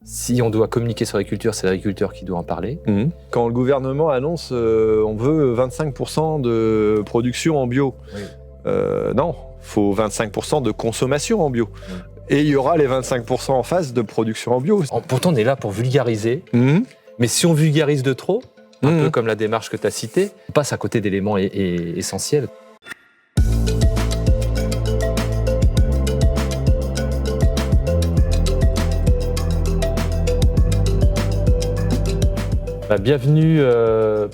Si on doit communiquer sur l'agriculture, c'est l'agriculteur qui doit en parler. Quand le gouvernement annonce on veut 25% de production en bio, non, il faut 25% de consommation en bio. Et il y aura les 25% en face de production en bio. Pourtant, on est là pour vulgariser, mais si on vulgarise de trop, un peu comme la démarche que tu as citée, on passe à côté d'éléments essentiels. Bienvenue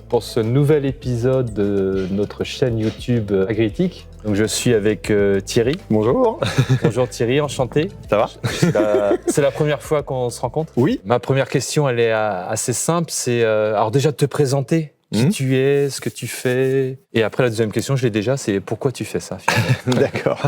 pour ce nouvel épisode de notre chaîne YouTube Agritique. Donc je suis avec Thierry. Bonjour. Bonjour Thierry, enchanté. Ça va? C'est la première fois qu'on se rencontre? Oui. Ma première question, elle est assez simple. C'est alors déjà de te présenter. Qui tu es, ce que tu fais. Et après, la deuxième question, je l'ai déjà, c'est pourquoi tu fais ça finalement. D'accord.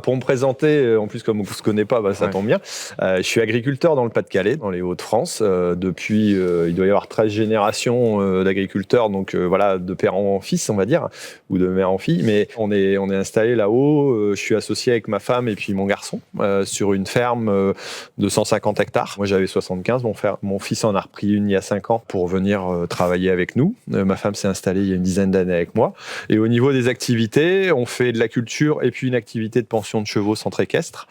Pour me présenter, en plus, comme on ne se connaît pas, ça tombe bien. Je suis agriculteur dans le Pas-de-Calais, dans les Hauts-de-France. Depuis, il doit y avoir 13 générations d'agriculteurs, donc voilà, de père en fils, on va dire, ou de mère en fille. Mais on est installé là-haut. Je suis associé avec ma femme et puis mon garçon sur une ferme de 150 hectares. Moi, j'avais 75. Mon fils en a repris une il y a 5 ans pour venir travailler avec nous. Ma femme s'est installée il y a une dizaine d'années avec moi. Et au niveau des activités, on fait de la culture et puis une activité de pension de chevaux centre équestre.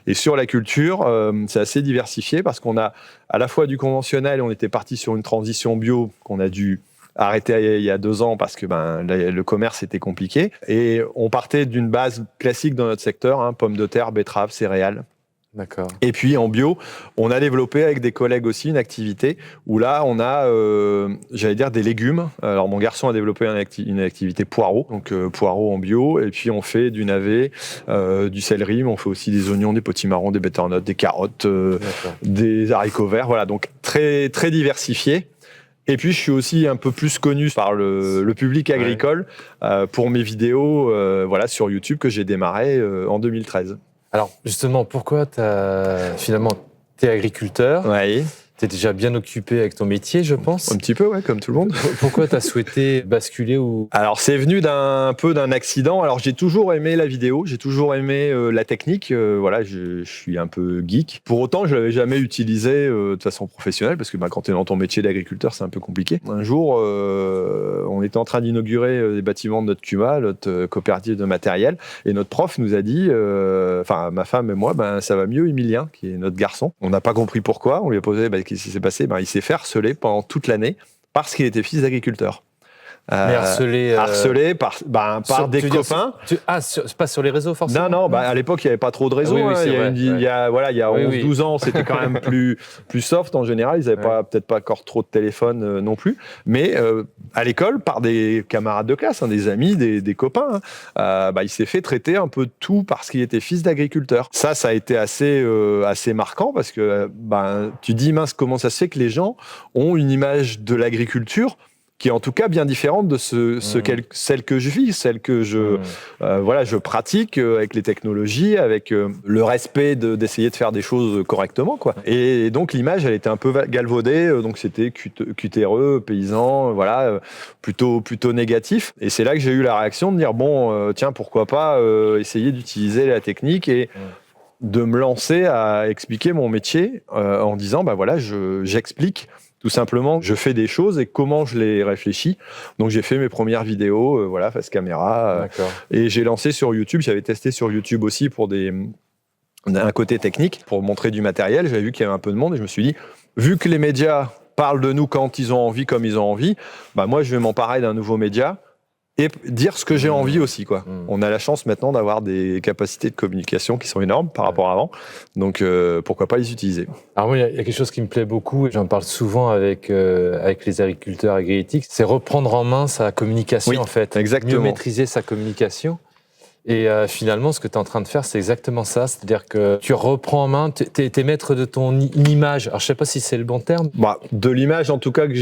Et sur la culture, c'est assez diversifié parce qu'on a à la fois du conventionnel, on était parti sur une transition bio qu'on a dû arrêter il y a 2 ans parce que le commerce était compliqué. Et on partait d'une base classique dans notre secteur, pommes de terre, betteraves, céréales. D'accord. Et puis en bio, on a développé avec des collègues aussi une activité où là on a, des légumes. Alors mon garçon a développé une activité poireaux, donc poireaux en bio. Et puis on fait du navet, du céleri, mais on fait aussi des oignons, des potimarrons, des butternuts, des carottes, des haricots verts. Voilà, donc très très diversifié. Et puis, je suis aussi un peu plus connu par le public agricole pour mes vidéos sur YouTube que j'ai démarré en 2013. Alors, justement, pourquoi t'es agriculteur? Oui. T'es déjà bien occupé avec ton métier, je pense. Un petit peu, comme tout le monde. Pourquoi t'as souhaité basculer Alors, c'est venu d'un accident. Alors, j'ai toujours aimé la vidéo, j'ai toujours aimé la technique. Je suis un peu geek. Pour autant, je l'avais jamais utilisé de façon professionnelle parce que quand tu es dans ton métier d'agriculteur, c'est un peu compliqué. Un jour, on était en train d'inaugurer des bâtiments de notre CUMA, notre coopérative de matériel, et notre prof nous a dit, ma femme et moi, ça va mieux, Emilien, qui est notre garçon. On n'a pas compris pourquoi. On lui a posé qu'est-ce qui s'est passé. Il s'est fait harceler pendant toute l'année parce qu'il était fils d'agriculteur. Mais harcelé par des copains. C'est pas sur les réseaux forcément. Non, à l'époque il n'y avait pas trop de réseaux. Il y a 11-12 ans, c'était quand même plus soft en général. Ils n'avaient peut-être pas encore trop de téléphone non plus. Mais à l'école, par des camarades de classe, des amis, des copains, il s'est fait traiter un peu de tout parce qu'il était fils d'agriculteur. Ça a été assez marquant parce que tu dis mince, comment ça se fait que les gens ont une image de l'agriculture qui est en tout cas bien différente de celle que je vis, celle que je pratique avec les technologies, avec le respect d'essayer de faire des choses correctement, quoi. Et donc l'image, elle était un peu galvaudée, donc c'était cutéreux, paysan, plutôt négatif. Et c'est là que j'ai eu la réaction de dire tiens, pourquoi pas essayer d'utiliser la technique et de me lancer à expliquer mon métier en disant j'explique. Tout simplement, je fais des choses et comment je les réfléchis. Donc, j'ai fait mes premières vidéos, face caméra. Et j'ai lancé sur YouTube. J'avais testé sur YouTube aussi pour un côté technique, pour montrer du matériel. J'avais vu qu'il y avait un peu de monde et je me suis dit, vu que les médias parlent de nous quand ils ont envie, comme ils ont envie, moi, je vais m'emparer d'un nouveau média et dire ce que j'ai envie aussi, quoi. On a la chance maintenant d'avoir des capacités de communication qui sont énormes par rapport à avant. Donc, pourquoi pas les utiliser? Alors moi, il y a quelque chose qui me plaît beaucoup, et j'en parle souvent avec les agriculteurs agriétiques, c'est reprendre en main sa communication, en fait. Exactement. Mieux maîtriser sa communication. Et finalement, ce que tu es en train de faire, c'est exactement ça. C'est-à-dire que tu reprends en main, tu es maître de ton image. Alors, je ne sais pas si c'est le bon terme. De l'image, en tout cas, que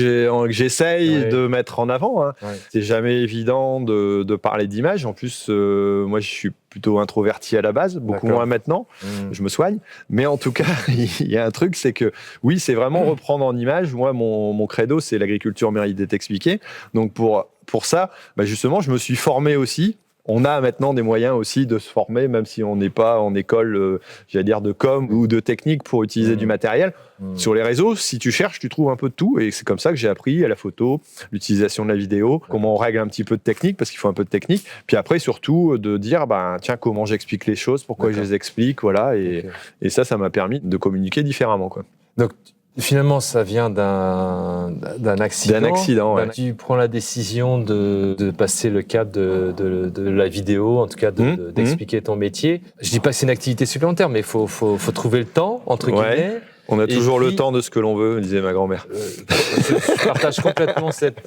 j'essaye de mettre en avant. C'est jamais évident de parler d'image. En plus, moi, je suis plutôt introverti à la base, beaucoup moins maintenant. Je me soigne. Mais en tout cas, il y a un truc, c'est que, oui, c'est vraiment reprendre en image. Moi, mon credo, c'est l'agriculture mérite d'être expliquée. Donc, pour ça, justement, je me suis formé aussi. on a maintenant des moyens aussi de se former, même si on n'est pas en école, j'allais dire, de com ou de technique pour utiliser du matériel. Sur les réseaux, si tu cherches, tu trouves un peu de tout. Et c'est comme ça que j'ai appris à la photo, l'utilisation de la vidéo, comment on règle un petit peu de technique, parce qu'il faut un peu de technique. Puis après, surtout, de dire, tiens, comment j'explique les choses, pourquoi je les explique, voilà. Et ça m'a permis de communiquer différemment, quoi. Donc, finalement, ça vient d'un accident. D'un accident, ouais. Tu prends la décision de passer le cap de la vidéo, en tout cas d'expliquer ton métier. Je dis pas que c'est une activité supplémentaire, mais il faut trouver le temps, entre guillemets. On a toujours le temps de ce que l'on veut, disait ma grand-mère. Je partage complètement cette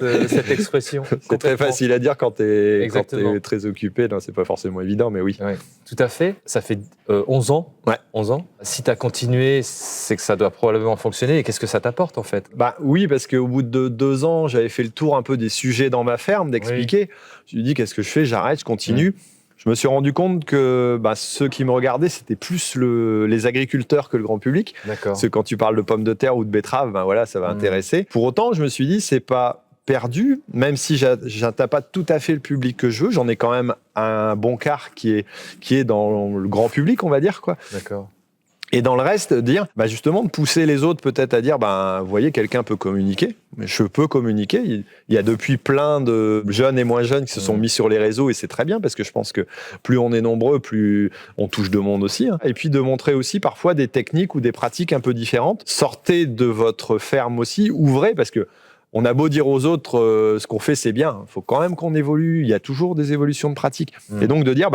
expression. C'est très facile à dire quand tu es très occupé. Non, c'est pas forcément évident, mais oui. Ouais, tout à fait. Ça fait 11 ans. Ouais. 11 ans. Si tu as continué, c'est que ça doit probablement fonctionner. Et qu'est-ce que ça t'apporte, en fait ? Oui, parce qu'au bout de 2 ans, j'avais fait le tour un peu des sujets dans ma ferme, d'expliquer. Oui. Je me dis, qu'est-ce que je fais ? J'arrête, je continue. Je me suis rendu compte que ceux qui me regardaient, c'était plus les agriculteurs que le grand public. D'accord. Parce que quand tu parles de pommes de terre ou de betteraves, ça va intéresser. Pour autant, je me suis dit, c'est pas perdu, même si j'atteins pas tout à fait le public que je veux. J'en ai quand même un bon quart qui est dans le grand public, on va dire, quoi. D'accord. Et dans le reste, dire, justement, de pousser les autres peut-être à dire, vous voyez, quelqu'un peut communiquer, mais je peux communiquer. Il y a depuis plein de jeunes et moins jeunes qui se sont mis sur les réseaux et c'est très bien parce que je pense que plus on est nombreux, plus on touche de monde aussi. Et puis de montrer aussi parfois des techniques ou des pratiques un peu différentes. Sortez de votre ferme aussi, ouvrez parce que on a beau dire aux autres ce qu'on fait, c'est bien. Il faut quand même qu'on évolue. Il y a toujours des évolutions de pratiques. Et donc de dire,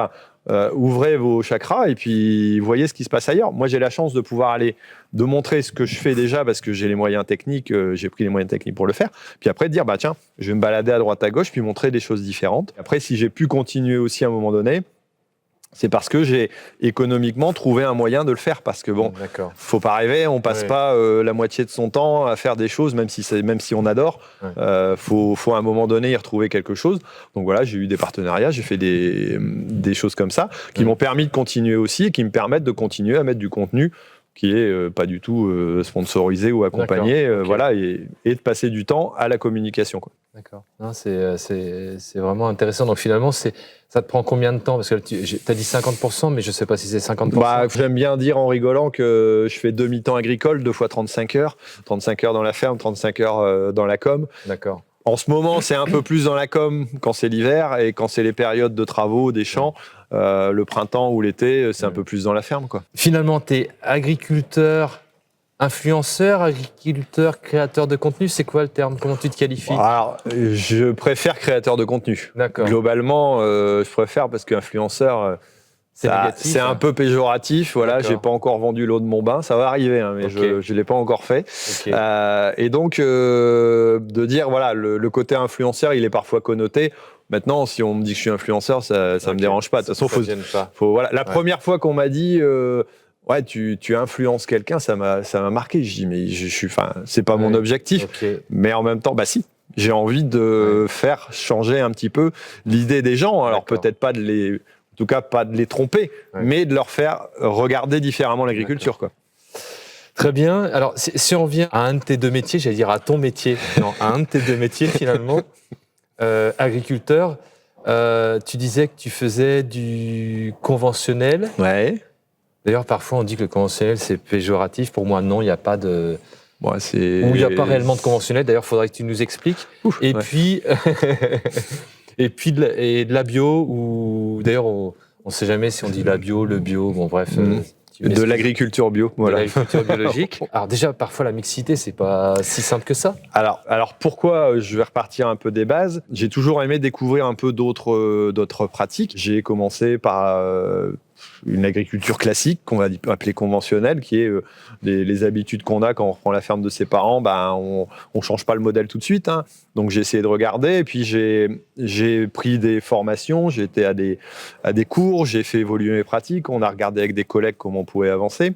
ouvrez vos chakras et puis voyez ce qui se passe ailleurs. Moi, j'ai la chance de pouvoir de montrer ce que je fais déjà parce que j'ai les moyens techniques, j'ai pris les moyens techniques pour le faire. Puis après, de dire, tiens, je vais me balader à droite à gauche puis montrer des choses différentes. Après, si j'ai pu continuer aussi à un moment donné, c'est parce que j'ai économiquement trouvé un moyen de le faire. Parce que faut pas rêver, on passe pas la moitié de son temps à faire des choses, même si on adore. Faut à un moment donné y retrouver quelque chose. Donc voilà, j'ai eu des partenariats, j'ai fait des choses comme ça qui m'ont permis de continuer aussi et qui me permettent de continuer à mettre du contenu qui est pas du tout sponsorisé ou accompagné, et de passer du temps à la communication, quoi. D'accord. Non, c'est vraiment intéressant. Donc finalement, ça te prend combien de temps ? Parce que tu as dit 50%, mais je ne sais pas si c'est 50%. J'aime bien dire en rigolant que je fais demi-temps agricole, 2 fois 35 heures. 35 heures dans la ferme, 35 heures dans la com. D'accord. En ce moment, c'est un peu plus dans la com quand c'est l'hiver et quand c'est les périodes de travaux, des champs. Le printemps ou l'été, c'est un peu plus dans la ferme, quoi. Finalement, tu es agriculteur, influenceur, agriculteur, créateur de contenu, c'est quoi le terme ? Comment tu te qualifies ? Alors, je préfère créateur de contenu. D'accord. Globalement, je préfère parce qu'influenceur, c'est un peu péjoratif. Voilà, j'ai pas encore vendu l'eau de mon bain. Ça va arriver, mais je l'ai pas encore fait. Et donc, de dire, voilà, le côté influenceur, il est parfois connoté. Maintenant, si on me dit que je suis influenceur, ça me dérange pas. De toute façon, la première fois qu'on m'a dit tu influences quelqu'un, ça m'a marqué. Je dis, mais c'est pas mon objectif. Mais en même temps, si. J'ai envie de faire changer un petit peu l'idée des gens. Alors peut-être pas en tout cas pas de les tromper, mais de leur faire regarder différemment l'agriculture, quoi. Très bien. Alors, si on revient à un de tes deux métiers, j'allais dire à ton métier, non, à un de tes deux métiers finalement, agriculteur, tu disais que tu faisais du conventionnel. Ouais. D'ailleurs, parfois, on dit que le conventionnel, c'est péjoratif. Pour moi, non, il n'y a pas de... Ou il n'y a pas réellement de conventionnel. D'ailleurs, il faudrait que tu nous expliques. Puis, de la bio, ou d'ailleurs, on ne sait jamais si on dit la bio, le bio, bon bref... De l'agriculture bio, voilà. De l'agriculture biologique. Alors déjà, parfois, la mixité, c'est pas si simple que ça. Alors pourquoi je vais repartir un peu des bases ? J'ai toujours aimé découvrir un peu d'autres pratiques. J'ai commencé par une agriculture classique, qu'on va appeler conventionnelle, qui est les habitudes qu'on a quand on reprend la ferme de ses parents. On change pas le modèle tout de suite. Donc j'ai essayé de regarder, et puis j'ai pris des formations, j'ai été à des cours, j'ai fait évoluer mes pratiques. On a regardé avec des collègues comment on pouvait avancer.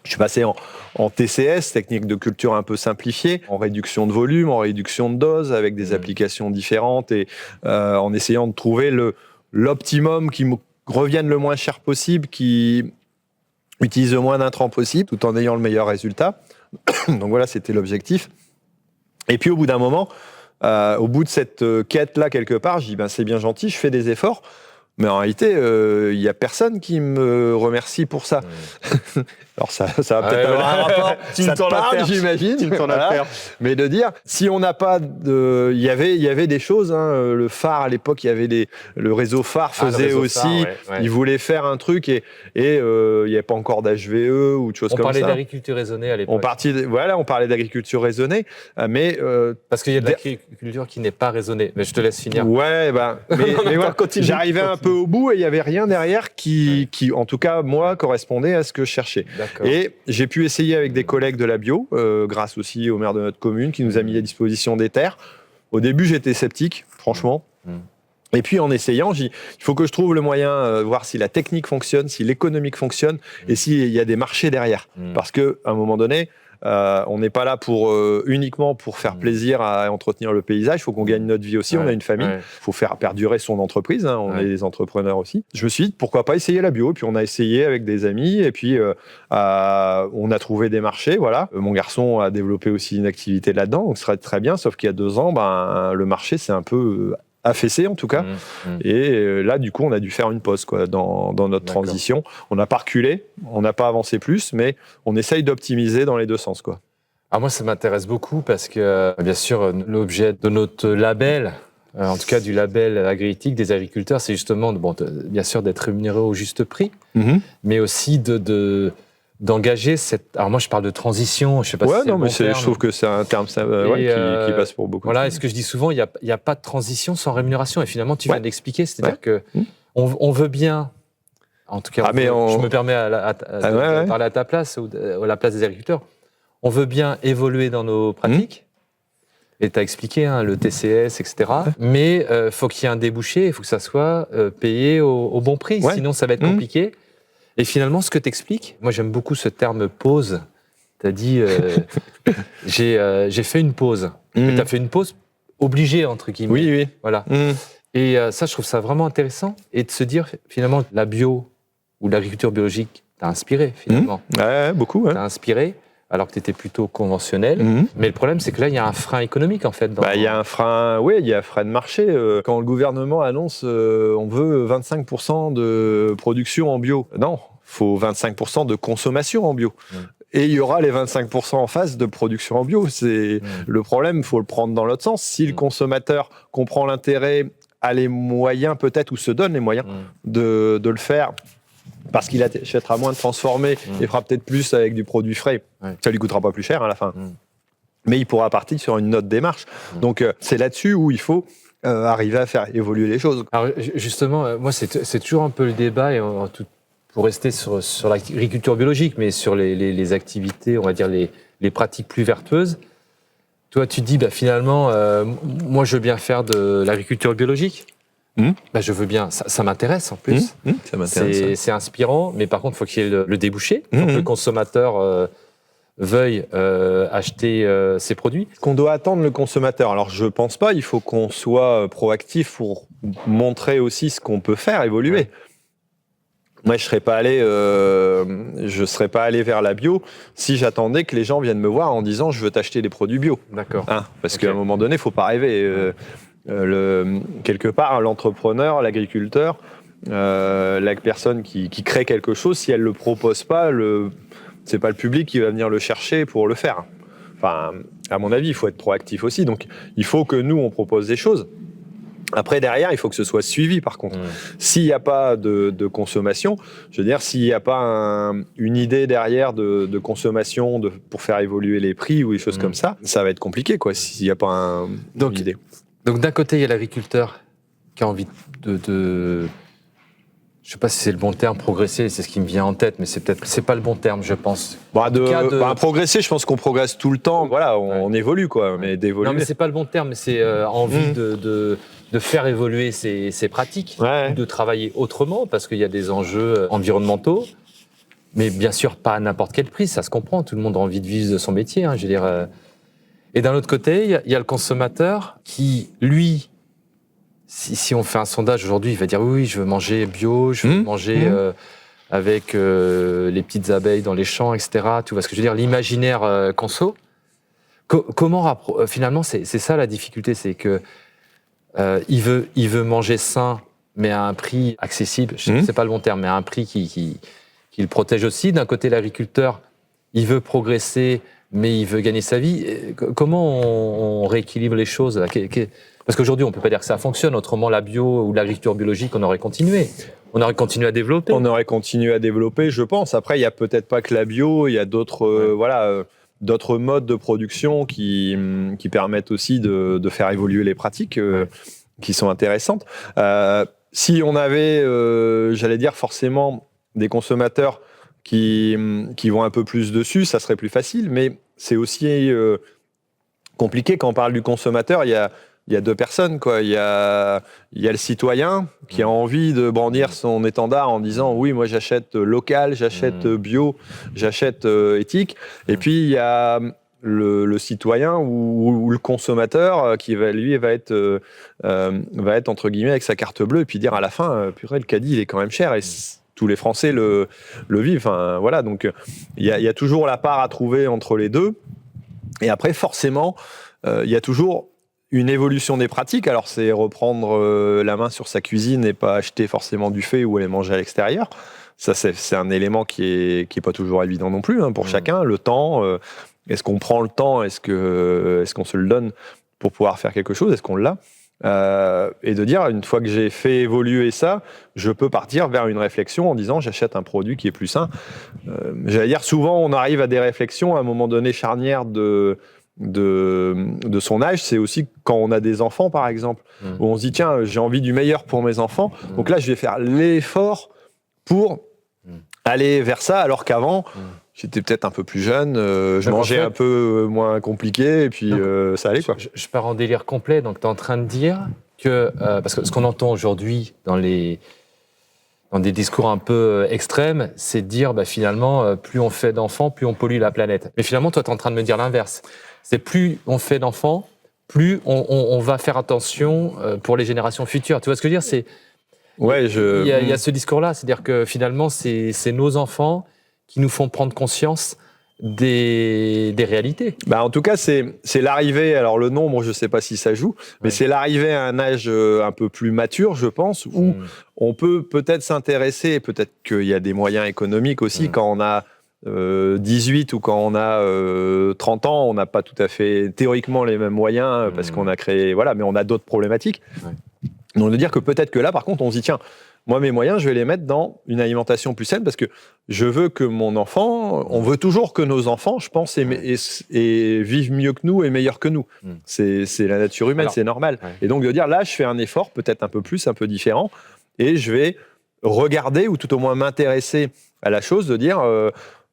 Je suis passé en TCS, technique de culture un peu simplifiée, en réduction de volume, en réduction de dose, avec des applications différentes et en essayant de trouver l'optimum qui me revienne le moins cher possible, qui utilise le moins d'intrants possible, tout en ayant le meilleur résultat. Donc voilà, c'était l'objectif. Et puis au bout d'un moment, au bout de cette quête-là, quelque part, je dis, c'est bien gentil, je fais des efforts, Mais en réalité, il n'y a personne qui me remercie pour ça. Alors ça va peut-être avoir un rapport. Ça te parle, j'imagine. Mais de dire, si on n'a pas de... Il y avait des choses, hein, le phare à l'époque, le réseau phare faisait aussi, il voulait faire un truc et il n'y avait pas encore d'HVE ou de choses comme ça. On parlait d'agriculture raisonnée à l'époque. On parlait d'agriculture raisonnée, mais... Parce qu'il y a de l'agriculture qui n'est pas raisonnée. Mais je te laisse finir. Ouais, mais voilà, j'arrivais un peu au bout et il n'y avait rien derrière qui, en tout cas, moi, correspondait à ce que je cherchais. Et j'ai pu essayer avec des collègues de la bio, grâce aussi au maire de notre commune qui nous a mis à disposition des terres. Au début, j'étais sceptique, franchement. Et puis en essayant, il faut que je trouve le moyen, voir si la technique fonctionne, si l'économique fonctionne et s'il y a des marchés derrière. Parce qu'à un moment donné, on n'est pas là uniquement pour faire plaisir à entretenir le paysage. Il faut qu'on gagne notre vie aussi. On a une famille. Il faut faire perdurer son entreprise. Hein, on est des entrepreneurs aussi. Je me suis dit, pourquoi pas essayer la bio? Et puis on a essayé avec des amis. Et puis on a trouvé des marchés. Voilà. Mon garçon a développé aussi une activité là-dedans. Donc ce serait très bien. Sauf qu'il y a 2 ans, le marché, c'est un peu... affaissé en tout cas. Et là, du coup, on a dû faire une pause dans notre transition. On n'a pas reculé, on n'a pas avancé plus, mais on essaye d'optimiser dans les 2 sens. Alors moi, ça m'intéresse beaucoup parce que, bien sûr, l'objet de notre label, en tout cas du label agriéthique des agriculteurs, c'est justement, bien sûr, d'être rémunéré au juste prix, mais aussi d'engager cette... Alors moi, je parle de transition, je sais pas si c'est le bon terme. Je trouve que c'est un terme qui passe pour beaucoup. Voilà, et ce que je dis souvent, il n'y a pas de transition sans rémunération. Et finalement, tu viens d'expliquer, c'est-à-dire que on veut bien, en tout cas, je me permets de parler à ta place ou à la place des agriculteurs, on veut bien évoluer dans nos pratiques. Et tu as expliqué le TCS, etc. Mais il faut qu'il y ait un débouché, il faut que ça soit payé au bon prix, sinon ça va être compliqué. Et finalement, ce que tu expliques, moi j'aime beaucoup ce terme pause. Tu as dit, j'ai fait une pause. Mais tu as fait une pause obligée, entre guillemets. Oui. Voilà. Et ça, je trouve ça vraiment intéressant. Et de se dire, finalement, la bio ou l'agriculture biologique t'a inspiré, finalement. Ouais, beaucoup. T'a inspiré, alors que tu étais plutôt conventionnel. Mais le problème, c'est que là, il y a un frein économique, en fait. Il y a un frein, il y a un frein de marché. Quand le gouvernement annonce on veut 25% de production en bio. Non, il faut 25% de consommation en bio. Et il y aura les 25% en face de production en bio. Le problème, il faut le prendre dans l'autre sens. Si le consommateur comprend l'intérêt, a les moyens peut-être, ou se donne les moyens de le faire, parce qu'il achètera moins de transformés et fera peut-être plus avec du produit frais, ça lui coûtera pas plus cher à la fin. Mais il pourra partir sur une autre démarche. Donc c'est là-dessus où il faut arriver à faire évoluer les choses. Alors justement, moi c'est toujours un peu le débat, et pour rester sur l'agriculture biologique, mais sur les activités, on va dire les pratiques plus vertueuses. Toi, tu te dis, finalement, moi je veux bien faire de l'agriculture biologique. Je veux bien, ça m'intéresse en plus. Ça m'intéresse. C'est inspirant, mais par contre, il faut qu'il y ait le débouché, il faut que le consommateur veuille acheter ces produits. Qu'on doit attendre le consommateur. Alors, je ne pense pas, il faut qu'on soit proactif pour montrer aussi ce qu'on peut faire évoluer. Moi, je serais pas allé vers la bio si j'attendais que les gens viennent me voir en disant je veux t'acheter des produits bio. D'accord. Parce qu'à un moment donné, il faut pas rêver. Quelque part, l'entrepreneur, l'agriculteur, la personne qui crée quelque chose, si elle le propose pas, c'est pas le public qui va venir le chercher pour le faire. Enfin, à mon avis, il faut être proactif aussi. Donc, il faut que nous, on propose des choses. Après, derrière, il faut que ce soit suivi, par contre. S'il n'y a pas de consommation, je veux dire, s'il n'y a pas une idée derrière de consommation pour faire évoluer les prix ou des choses comme ça, ça va être compliqué, s'il n'y a pas une idée. Donc, d'un côté, il y a l'agriculteur qui a envie de je ne sais pas si c'est le bon terme, progresser, c'est ce qui me vient en tête, mais c'est pas le bon terme, je pense. Progresser, je pense qu'on progresse tout le temps. Voilà, on évolue, mais d'évoluer. Non, mais c'est pas le bon terme, mais c'est envie de faire évoluer ses pratiques, ou de travailler autrement, parce qu'il y a des enjeux environnementaux. Mais bien sûr, pas à n'importe quel prix, ça se comprend. Tout le monde a envie de vivre de son métier, je veux dire. Et d'un autre côté, il y a le consommateur qui, lui, si on fait un sondage aujourd'hui, il va dire oui, je veux manger bio, je veux manger avec les petites abeilles dans les champs, etc. Tu vois ce que je veux dire, l'imaginaire conso. Comment finalement, c'est ça la difficulté, c'est que il veut manger sain, mais à un prix accessible. Je sais que c'est pas le bon terme, mais à un prix qui le protège aussi. D'un côté, l'agriculteur, il veut progresser, mais il veut gagner sa vie. Comment on rééquilibre les choses là? Parce qu'aujourd'hui, on peut pas dire que ça fonctionne. Autrement, la bio ou l'agriculture biologique, on aurait continué. On aurait continué à développer. On aurait continué à développer, je pense. Après, il y a peut-être pas que la bio, il y a d'autres d'autres modes de production qui permettent aussi de faire évoluer les pratiques qui sont intéressantes. Si on avait, j'allais dire, forcément des consommateurs qui vont un peu plus dessus, ça serait plus facile, mais c'est aussi compliqué. Quand on parle du consommateur, il y a deux personnes, quoi. Il y a le citoyen qui a envie de brandir son étendard en disant oui, moi j'achète local, j'achète bio, j'achète éthique. Et puis il y a le citoyen ou le consommateur qui va être entre guillemets avec sa carte bleue et puis dire à la fin purée, le caddie il est quand même cher et tous les Français le vivent. Enfin voilà, donc il y a toujours la part à trouver entre les deux. Et après forcément il y a toujours une évolution des pratiques. Alors c'est reprendre la main sur sa cuisine et pas acheter forcément du fait ou aller manger à l'extérieur. Ça c'est un élément qui est pas toujours évident non plus pour chacun. Le temps, est-ce qu'on prend le temps, est-ce qu'on se le donne pour pouvoir faire quelque chose, est-ce qu'on l'a et de dire une fois que j'ai fait évoluer ça, je peux partir vers une réflexion en disant j'achète un produit qui est plus sain. J'allais dire souvent on arrive à des réflexions à un moment donné charnière de son âge, c'est aussi quand on a des enfants par exemple, où on se dit tiens j'ai envie du meilleur pour mes enfants, donc là je vais faire l'effort pour aller vers ça, alors qu'avant j'étais peut-être un peu plus jeune, je mangeais un peu moins compliqué et puis ça allait quoi. Je pars en délire complet, donc tu es en train de dire que, parce que ce qu'on entend aujourd'hui dans des discours un peu extrêmes, c'est de dire finalement plus on fait d'enfants, plus on pollue la planète. Mais finalement toi tu es en train de me dire l'inverse. C'est plus on fait d'enfants, plus on va faire attention pour les générations futures. Tu vois ce que je veux dire? Il y a ce discours-là, c'est-à-dire que finalement, c'est nos enfants qui nous font prendre conscience des réalités. En tout cas, c'est l'arrivée, alors le nombre, je ne sais pas si ça joue, mais c'est l'arrivée à un âge un peu plus mature, je pense, où on peut peut-être s'intéresser, et peut-être qu'il y a des moyens économiques aussi, quand on a 18 ou quand on a 30 ans, on n'a pas tout à fait théoriquement les mêmes moyens parce qu'on a créé, mais on a d'autres problématiques. Donc de dire que peut-être que là, par contre, on se dit tiens, moi mes moyens, je vais les mettre dans une alimentation plus saine parce que je veux que mon enfant, on veut toujours que nos enfants, je pense, et vivent mieux que nous et meilleur que nous. C'est la nature humaine, c'est normal. Et donc de dire là, je fais un effort, peut-être un peu plus, un peu différent, et je vais regarder ou tout au moins m'intéresser à la chose, de dire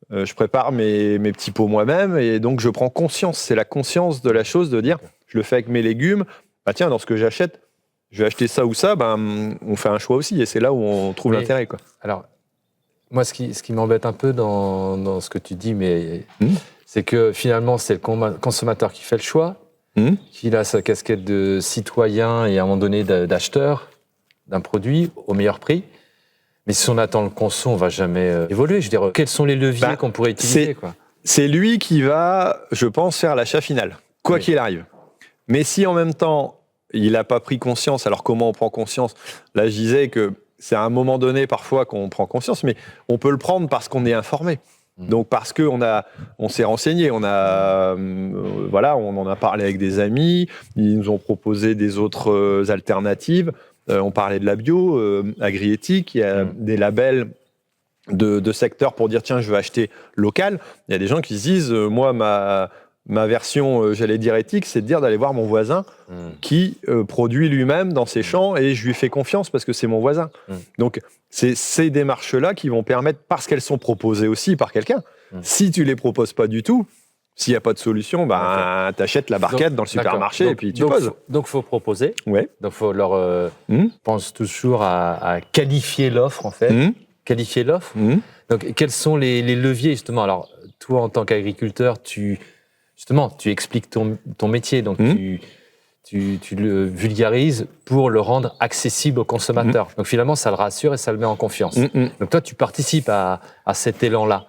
je prépare mes petits pots moi-même et donc je prends conscience, c'est la conscience de la chose de dire je le fais avec mes légumes, tiens, dans ce que j'achète, je vais acheter ça ou ça, on fait un choix aussi et c'est là où on trouve l'intérêt, quoi. Alors, moi, ce qui m'embête un peu dans ce que tu dis, c'est que finalement, c'est le consommateur qui fait le choix, qu'il a sa casquette de citoyen et à un moment donné d'acheteur d'un produit au meilleur prix. Mais si on attend le conso, on ne va jamais évoluer. Je veux dire, quels sont les leviers qu'on pourrait utiliser, quoi? C'est lui qui va, je pense, faire l'achat final, quoi qu'il arrive. Mais si en même temps, il n'a pas pris conscience, alors comment on prend conscience? Là, je disais que c'est à un moment donné parfois qu'on prend conscience, mais on peut le prendre parce qu'on est informé. Donc parce qu'on s'est renseigné, on en a parlé avec des amis, ils nous ont proposé des autres alternatives. On parlait de la bio, agri-éthique, il y a des labels de secteurs pour dire tiens, je veux acheter local. Il y a des gens qui se disent moi, ma version, j'allais dire éthique, c'est de dire d'aller voir mon voisin qui produit lui-même dans ses champs et je lui fais confiance parce que c'est mon voisin. Donc, c'est ces démarches-là qui vont permettre, parce qu'elles sont proposées aussi par quelqu'un, si tu les proposes pas du tout, s'il n'y a pas de solution, t'achètes la barquette dans le supermarché et puis tu poses. Donc, il faut proposer. Ouais. Donc, il faut leur... pense toujours à qualifier l'offre, en fait. Qualifier l'offre. Donc, quels sont les leviers, justement? Alors, toi, en tant qu'agriculteur, tu expliques ton métier, donc tu le vulgarises pour le rendre accessible aux consommateurs. Donc finalement, ça le rassure et ça le met en confiance. Donc toi, tu participes à cet élan-là.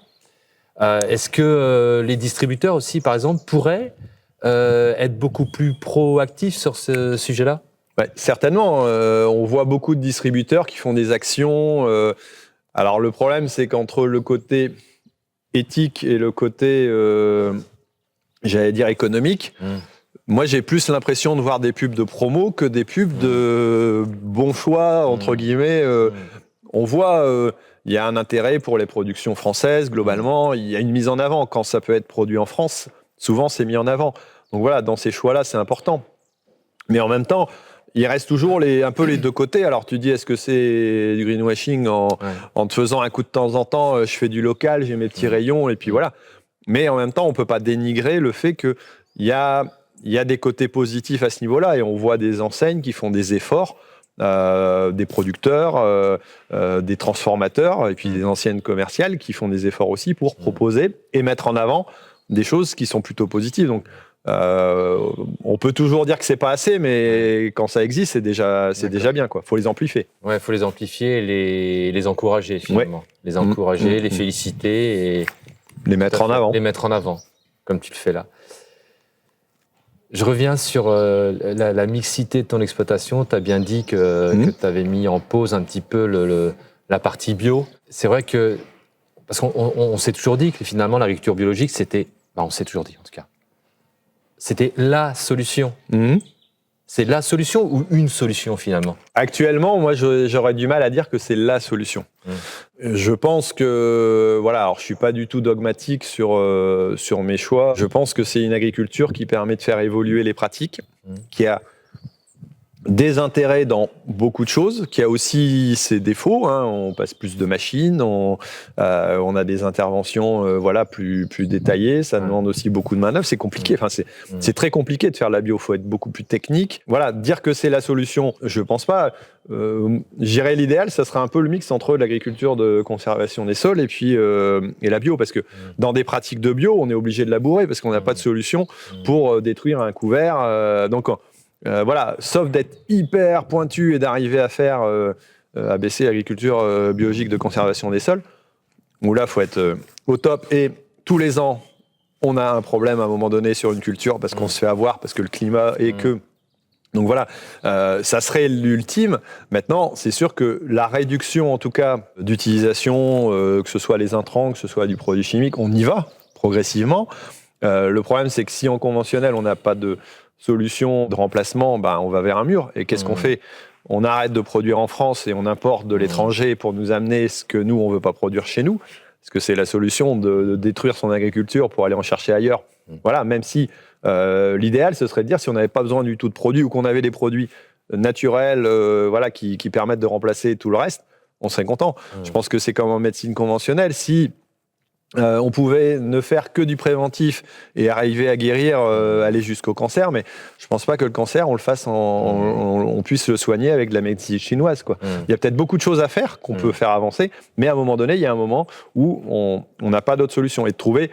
Est-ce que les distributeurs aussi, par exemple, pourraient être beaucoup plus proactifs sur ce sujet-là? Ouais, certainement. On voit beaucoup de distributeurs qui font des actions. Alors le problème, c'est qu'entre le côté éthique et le côté, j'allais dire, économique, moi j'ai plus l'impression de voir des pubs de promo que des pubs de bon choix, entre guillemets. On voit, il y a un intérêt pour les productions françaises, globalement. Il y a une mise en avant. Quand ça peut être produit en France, souvent c'est mis en avant. Donc voilà, dans ces choix-là, c'est important. Mais en même temps, il reste toujours un peu les deux côtés. Alors tu dis, est-ce que c'est du greenwashing en te faisant un coup de temps en temps, je fais du local, j'ai mes petits rayons, et puis voilà. Mais en même temps, on ne peut pas dénigrer le fait qu'il y a des côtés positifs à ce niveau-là. Et on voit des enseignes qui font des efforts, des producteurs, des transformateurs, et puis des anciennes commerciales qui font des efforts aussi pour proposer et mettre en avant des choses qui sont plutôt positives. Donc, on peut toujours dire que c'est pas assez, mais quand ça existe, c'est déjà bien, quoi. Faut les amplifier. Ouais, faut les amplifier et les encourager finalement. Ouais. Les encourager, les féliciter et les mettre en avant. Les mettre en avant, comme tu le fais là. Je reviens sur la mixité de ton exploitation. Tu as bien dit que tu avais mis en pause un petit peu la partie bio. C'est vrai que, parce qu'on s'est toujours dit que finalement l'agriculture biologique, c'était, on s'est toujours dit en tout cas, c'était la solution. C'est la solution ou une solution finalement? Actuellement, moi, j'aurais du mal à dire que c'est la solution. Je pense que, voilà, alors je suis pas du tout dogmatique sur mes choix. Je pense que c'est une agriculture qui permet de faire évoluer les pratiques, qui a des intérêts dans beaucoup de choses, qui a aussi ses défauts. On passe plus de machines, on a des interventions plus détaillées, ça demande aussi beaucoup de manœuvres, c'est compliqué. Enfin, c'est très compliqué de faire la bio, il faut être beaucoup plus technique. Voilà, dire que c'est la solution, je pense pas. J'irais l'idéal, ça serait un peu le mix entre l'agriculture de conservation des sols et la bio, parce que dans des pratiques de bio, on est obligé de labourer parce qu'on n'a pas de solution pour détruire un couvert. Donc voilà, sauf d'être hyper pointu et d'arriver à faire ABC, agriculture biologique de conservation des sols, où là, il faut être au top. Et tous les ans, on a un problème à un moment donné sur une culture parce qu'on se fait avoir, parce que le climat est que... Donc voilà, ça serait l'ultime. Maintenant, c'est sûr que la réduction, en tout cas, d'utilisation, que ce soit les intrants, que ce soit du produit chimique, on y va progressivement. Le problème, c'est que si en conventionnel, on n'a pas de solution de remplacement, on va vers un mur. Et qu'est-ce qu'on fait? On arrête de produire en France et on importe de l'étranger pour nous amener ce que nous, on ne veut pas produire chez nous. Parce que c'est la solution de détruire son agriculture pour aller en chercher ailleurs. Voilà, même si l'idéal, ce serait de dire si on n'avait pas besoin du tout de produits ou qu'on avait des produits naturels qui permettent de remplacer tout le reste, on serait content. Je pense que c'est comme en médecine conventionnelle. Si on pouvait ne faire que du préventif et arriver à guérir, aller jusqu'au cancer, mais je pense pas que le cancer, on le fasse, on puisse le soigner avec de la médecine chinoise, quoi. Il y a peut-être beaucoup de choses à faire qu'on peut faire avancer, mais à un moment donné, il y a un moment où on n'a pas d'autre solution. Et de trouver,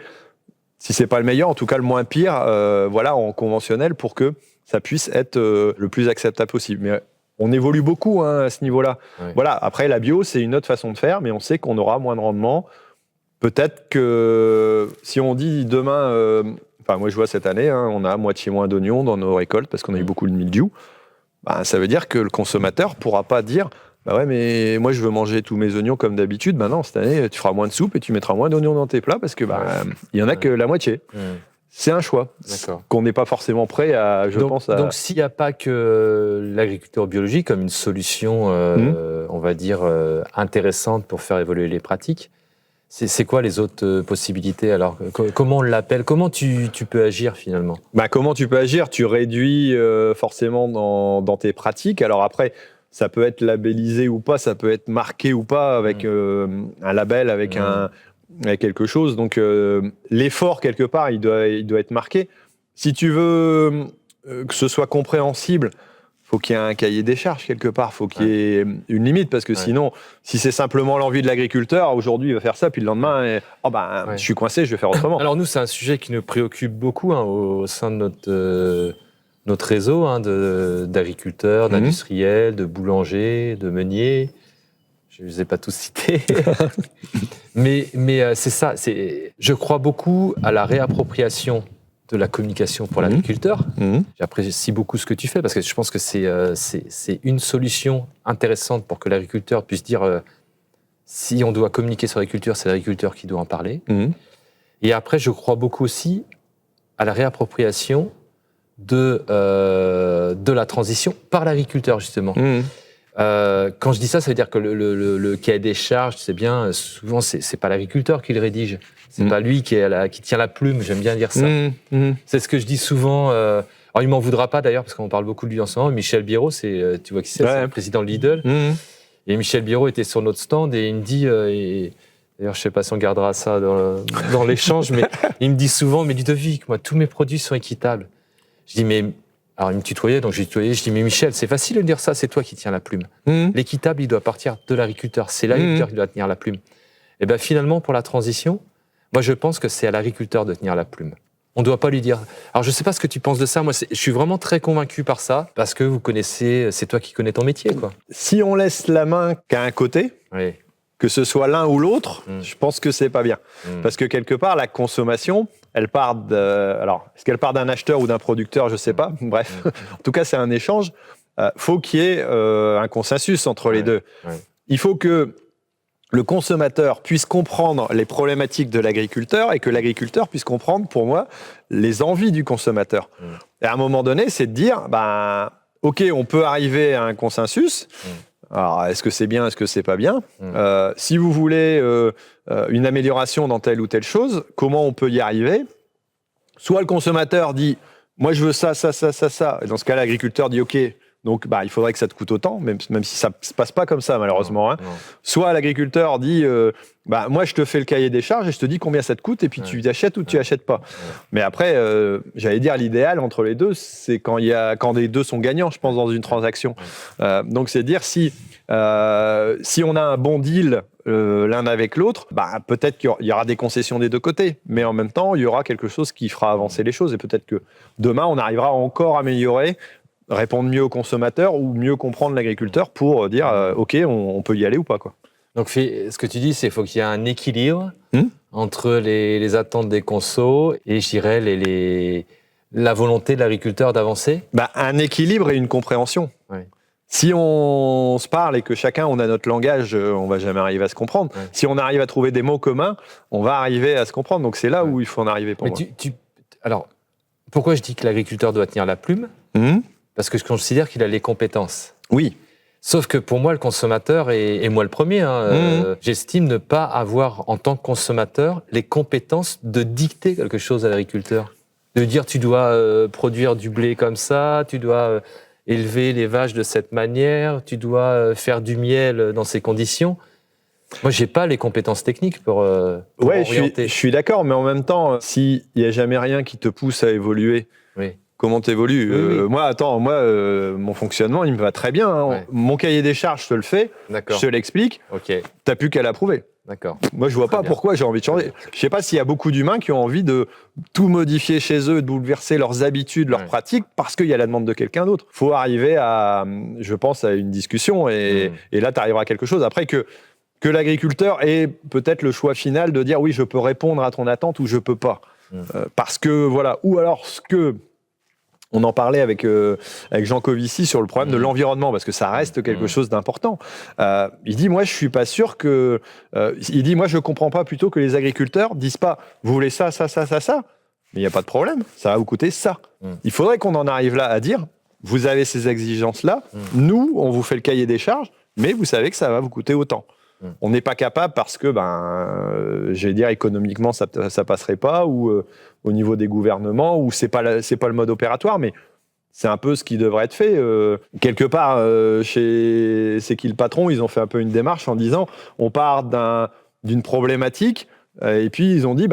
si c'est pas le meilleur, en tout cas le moins pire, en conventionnel, pour que ça puisse être le plus acceptable possible. Mais on évolue beaucoup à ce niveau-là. Voilà. Après, la bio, c'est une autre façon de faire, mais on sait qu'on aura moins de rendement. Peut-être que si on dit demain, moi je vois cette année, on a moitié moins d'oignons dans nos récoltes parce qu'on a eu beaucoup de mildiou, ça veut dire que le consommateur ne pourra pas dire ouais, mais moi je veux manger tous mes oignons comme d'habitude. Non, cette année tu feras moins de soupe et tu mettras moins d'oignons dans tes plats parce que il y en a que la moitié. C'est un choix qu'on n'est pas forcément prêt à, pense. Donc s'il n'y a pas que l'agriculture biologique comme une solution, on va dire, intéressante pour faire évoluer les pratiques, c'est quoi les autres possibilités alors? Comment on l'appelle? Comment tu peux agir finalement? Comment tu peux agir? Tu réduis forcément dans tes pratiques. Alors après, ça peut être labellisé ou pas, ça peut être marqué ou pas avec un label, avec quelque chose. Donc l'effort, quelque part, il doit être marqué. Si tu veux que ce soit compréhensible, faut qu'il y ait un cahier des charges quelque part, faut qu'il y ait une limite, parce que sinon, si c'est simplement l'envie de l'agriculteur, aujourd'hui il va faire ça, puis le lendemain, je suis coincé, je vais faire autrement. Alors nous, c'est un sujet qui nous préoccupe beaucoup au sein de notre réseau d'agriculteurs, d'industriels, de boulangers, de meuniers. Je ne les ai pas tous cités. mais c'est ça, je crois beaucoup à la réappropriation de la communication pour l'agriculteur. J'apprécie beaucoup ce que tu fais parce que je pense que c'est une solution intéressante pour que l'agriculteur puisse dire si on doit communiquer sur l'agriculture, c'est l'agriculteur qui doit en parler. Et après, je crois beaucoup aussi à la réappropriation de la transition par l'agriculteur, justement. Quand je dis ça, ça veut dire que le cahier des charges, c'est bien, souvent, c'est pas l'agriculteur qui le rédige. C'est pas lui qui tient la plume, j'aime bien dire ça. C'est ce que je dis souvent. Alors, il m'en voudra pas d'ailleurs, parce qu'on parle beaucoup de lui en ce moment. Michel Biérot, tu vois qui c'est, c'est le président de Lidl. Et Michel Biérot était sur notre stand et il me dit, d'ailleurs, je sais pas si on gardera ça dans l'échange, mais il me dit souvent, mais Ludovic, moi, tous mes produits sont équitables. Je dis, mais. Alors, il me tutoyait, donc j'ai tutoyé. Je dis, mais Michel, c'est facile de dire ça, c'est toi qui tiens la plume. L'équitable, il doit partir de l'agriculteur. C'est l'agriculteur qui doit tenir la plume. Et bien, finalement, pour la transition, moi, je pense que c'est à l'agriculteur de tenir la plume. On ne doit pas lui dire. Alors, je ne sais pas ce que tu penses de ça. Moi, je suis vraiment très convaincu par ça, parce que vous connaissez, c'est toi qui connais ton métier, quoi. Si on laisse la main qu'à un côté, que ce soit l'un ou l'autre, je pense que c'est pas bien. Parce que quelque part, la consommation, elle part alors, est-ce qu'elle part d'un acheteur ou d'un producteur, je sais pas. Bref, en tout cas, c'est un échange. Faut qu'il y ait un consensus entre les deux. Il faut que le consommateur puisse comprendre les problématiques de l'agriculteur et que l'agriculteur puisse comprendre, pour moi, les envies du consommateur. Et à un moment donné, c'est de dire, OK, on peut arriver à un consensus. Alors, est-ce que c'est bien, est-ce que c'est pas bien ? Si vous voulez une amélioration dans telle ou telle chose, comment on peut y arriver ? Soit le consommateur dit, moi je veux ça, ça, ça, ça, ça. Et dans ce cas, l'agriculteur dit, OK, donc il faudrait que ça te coûte autant, même si ça ne se passe pas comme ça, malheureusement. Non. Soit l'agriculteur dit, moi je te fais le cahier des charges et je te dis combien ça te coûte, et puis tu achètes ou tu achètes pas. Mais après, j'allais dire, l'idéal entre les deux, c'est quand les deux sont gagnants, je pense, dans une transaction. Donc c'est dire si on a un bon deal l'un avec l'autre, peut-être qu'il y aura des concessions des deux côtés, mais en même temps, il y aura quelque chose qui fera avancer les choses, et peut-être que demain, on arrivera à encore améliorer, répondre mieux aux consommateurs ou mieux comprendre l'agriculteur pour dire OK, on peut y aller ou pas, quoi. Donc, ce que tu dis, c'est qu'il faut qu'il y ait un équilibre entre les attentes des consos et, je dirais, la volonté de l'agriculteur d'avancer. Un équilibre et une compréhension. Si on se parle et que chacun, on a notre langage, on va jamais arriver à se comprendre. Si on arrive à trouver des mots communs, on va arriver à se comprendre. Donc, c'est là où il faut en arriver pour moi. Alors, pourquoi je dis que l'agriculteur doit tenir la plume ? Parce que je considère qu'il a les compétences. Oui. Sauf que pour moi, le consommateur, et moi le premier, j'estime ne pas avoir, en tant que consommateur, les compétences de dicter quelque chose à l'agriculteur. De dire, tu dois produire du blé comme ça, tu dois élever les vaches de cette manière, tu dois faire du miel dans ces conditions. Moi, je n'ai pas les compétences techniques pour orienter. Je suis d'accord, mais en même temps, s'il n'y a jamais rien qui te pousse à évoluer, comment t'évolues ? Moi, mon fonctionnement, il me va très bien. Mon cahier des charges, je te le fais, je te l'explique. T'as plus qu'à l'approuver. D'accord. Moi, je vois pas pourquoi j'ai envie de changer. Je sais pas s'il y a beaucoup d'humains qui ont envie de tout modifier chez eux, de bouleverser leurs habitudes, leurs pratiques, parce qu'il y a la demande de quelqu'un d'autre. Faut arriver je pense, à une discussion et là, tu arriveras à quelque chose. Après que l'agriculteur ait peut-être le choix final de dire oui, je peux répondre à ton attente ou je peux pas. Parce que voilà, ou alors on en parlait avec Jean Covici sur le problème de l'environnement, parce que ça reste quelque chose d'important. Il dit, moi, je suis pas sûr que... il dit, moi, je comprends pas plutôt que les agriculteurs disent pas, vous voulez ça, ça, ça, ça, ça, mais il n'y a pas de problème, ça va vous coûter ça. Il faudrait qu'on en arrive là à dire, vous avez ces exigences-là, nous, on vous fait le cahier des charges, mais vous savez que ça va vous coûter autant. On n'est pas capable parce que, j'allais dire, économiquement, ça passerait pas, ou au niveau des gouvernements, ou c'est pas le mode opératoire, mais c'est un peu ce qui devrait être fait. Quelque part, chez C'est qui le patron, ils ont fait un peu une démarche en disant, on part d'une problématique, et puis ils ont dit,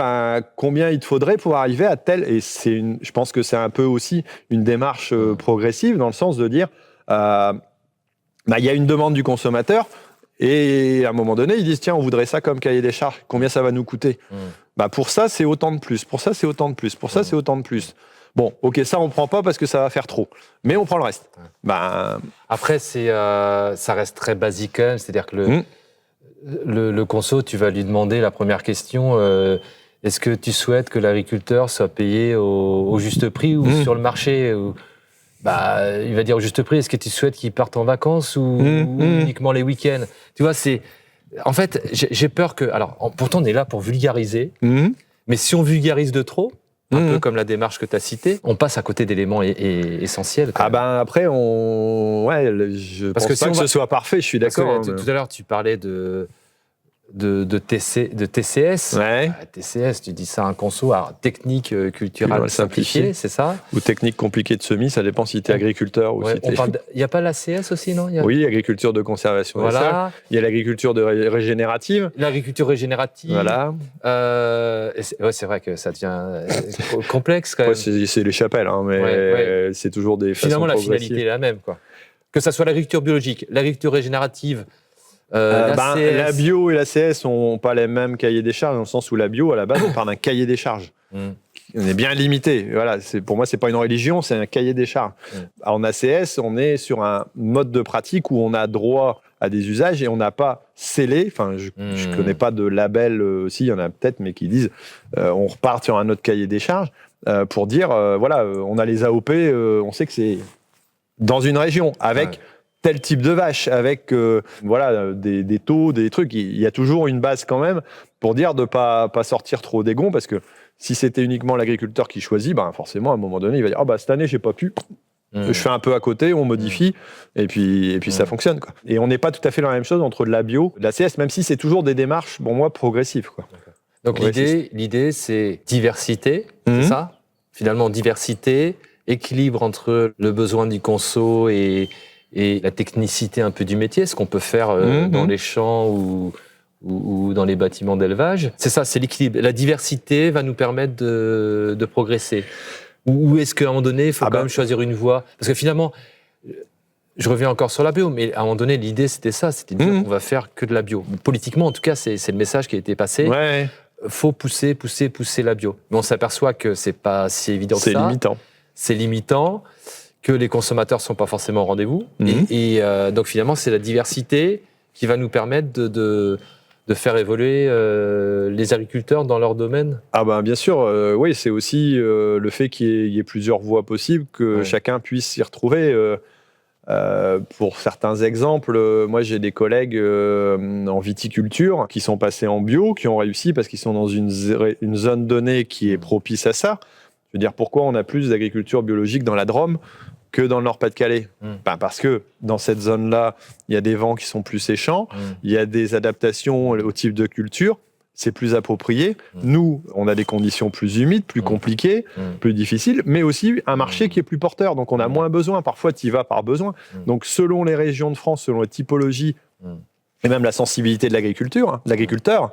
combien il te faudrait pour arriver à tel... Et je pense que c'est un peu aussi une démarche progressive, dans le sens de dire, il y a une demande du consommateur, et à un moment donné, ils disent, tiens, on voudrait ça comme cahier des charges. Combien ça va nous coûter ? Pour ça, c'est autant de plus. Pour ça, c'est autant de plus. Pour ça, c'est autant de plus. Bon, OK, ça, on ne prend pas parce que ça va faire trop. Mais on prend le reste. Après, ça reste très basique, c'est-à-dire que le conso, tu vas lui demander la première question, Est-ce que tu souhaites que l'agriculteur soit payé au juste prix ou sur le marché il va dire au juste prix. Est-ce que tu souhaites qu'il parte en vacances ou uniquement les week-ends? Tu vois, en fait, j'ai peur que... Alors, pourtant, on est là pour vulgariser, mais si on vulgarise de trop, un peu comme la démarche que tu as citée, on passe à côté d'éléments essentiels. Après, je pense pas que ce soit parfait, je suis d'accord. Tout à l'heure, tu parlais de TCS. Ouais. TCS, tu dis ça un conso, technique culturelle simplifiée, c'est ça? Ou technique compliquée de semis, ça dépend si tu es agriculteur ou si tu es... Il n'y a pas l'ACS aussi, non? Oui, agriculture de conservation des sols. Il y a l'agriculture régénérative. L'agriculture régénérative. Voilà. C'est vrai que ça devient complexe quand même. C'est les chapelles, mais c'est toujours des Finalement, façons la finalité est la même, quoi. Que ça soit l'agriculture biologique, l'agriculture régénérative, la bio et la CS n'ont pas les mêmes cahiers des charges, dans le sens où la bio, à la base, on parle d'un cahier des charges. On est bien limité. Voilà, pour moi, c'est pas une religion, c'est un cahier des charges. En ACS, on est sur un mode de pratique où on a droit à des usages et on n'a pas scellé. Enfin, je ne connais pas de label, si, il y en a peut-être, mais qui disent on repart sur un autre cahier des charges pour dire on a les AOP, on sait que c'est dans une région avec tel type de vache, avec des taux, des trucs. Il y a toujours une base quand même pour dire de pas sortir trop des gonds, parce que si c'était uniquement l'agriculteur qui choisit, forcément, à un moment donné, il va dire cette année, j'ai pas pu. Je fais un peu à côté, on modifie, et puis ça fonctionne, quoi. Et on n'est pas tout à fait dans la même chose entre de la bio, de la CS, même si c'est toujours des démarches, pour moi, progressives, quoi. Donc l'idée, c'est diversité, c'est ça? Finalement, diversité, équilibre entre le besoin du conso et la technicité un peu du métier, ce qu'on peut faire dans les champs ou dans les bâtiments d'élevage. C'est ça, c'est l'équilibre. La diversité va nous permettre de progresser. Ou est-ce qu'à un moment donné, il faut quand même choisir une voie? Parce que finalement, je reviens encore sur la bio, mais à un moment donné, l'idée, c'était ça, c'était de dire qu'on va faire que de la bio. Politiquement, en tout cas, c'est le message qui a été passé. Ouais. Faut pousser la bio. Mais on s'aperçoit que c'est pas si évident que ça. C'est limitant. C'est limitant, que les consommateurs sont pas forcément au rendez-vous. Et donc finalement, c'est la diversité qui va nous permettre de faire évoluer les agriculteurs dans leur domaine. Bien sûr, oui, c'est aussi le fait qu'il y ait plusieurs voies possibles, que chacun puisse s'y retrouver. Pour certains exemples, moi j'ai des collègues en viticulture qui sont passés en bio, qui ont réussi parce qu'ils sont dans une zone donnée qui est propice à ça. Je veux dire, pourquoi on a plus d'agriculture biologique dans la Drôme que dans le Nord-Pas-de-Calais? Parce que dans cette zone-là, il y a des vents qui sont plus séchants, il y a des adaptations au type de culture, c'est plus approprié. Nous, on a des conditions plus humides, plus compliquées, plus difficiles, mais aussi un marché qui est plus porteur, donc on a moins besoin. Parfois, tu y vas par besoin. Donc selon les régions de France, selon les typologies, et même la sensibilité de l'agriculteur,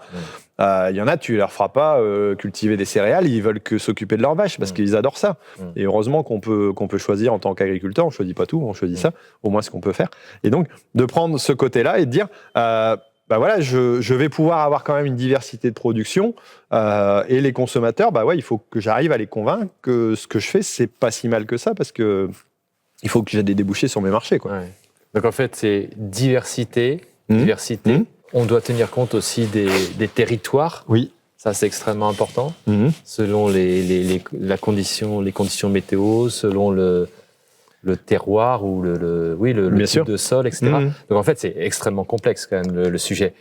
il y en a, tu leur feras pas cultiver des céréales, ils veulent que s'occuper de leurs vaches parce qu'ils adorent ça. Et heureusement qu'on peut choisir en tant qu'agriculteur, on choisit pas tout, on choisit ça, au moins ce qu'on peut faire. Et donc, de prendre ce côté-là et de dire, je vais pouvoir avoir quand même une diversité de production et les consommateurs, il faut que j'arrive à les convaincre que ce que je fais, c'est pas si mal que ça parce que il faut que j'ai des débouchés sur mes marchés, quoi. Ouais. Donc en fait, c'est diversité. On doit tenir compte aussi des territoires. Oui. Ça, c'est extrêmement important. Selon les conditions météo, selon le terroir ou le type de sol, etc. Donc en fait, c'est extrêmement complexe quand même le sujet.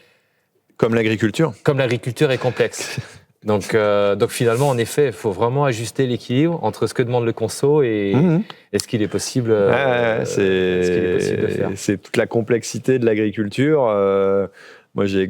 Comme l'agriculture. Comme l'agriculture est complexe. Donc finalement, en effet, il faut vraiment ajuster l'équilibre entre ce que demande le conso et ce qu'il est possible, de faire. C'est toute la complexité de l'agriculture. Moi, j'ai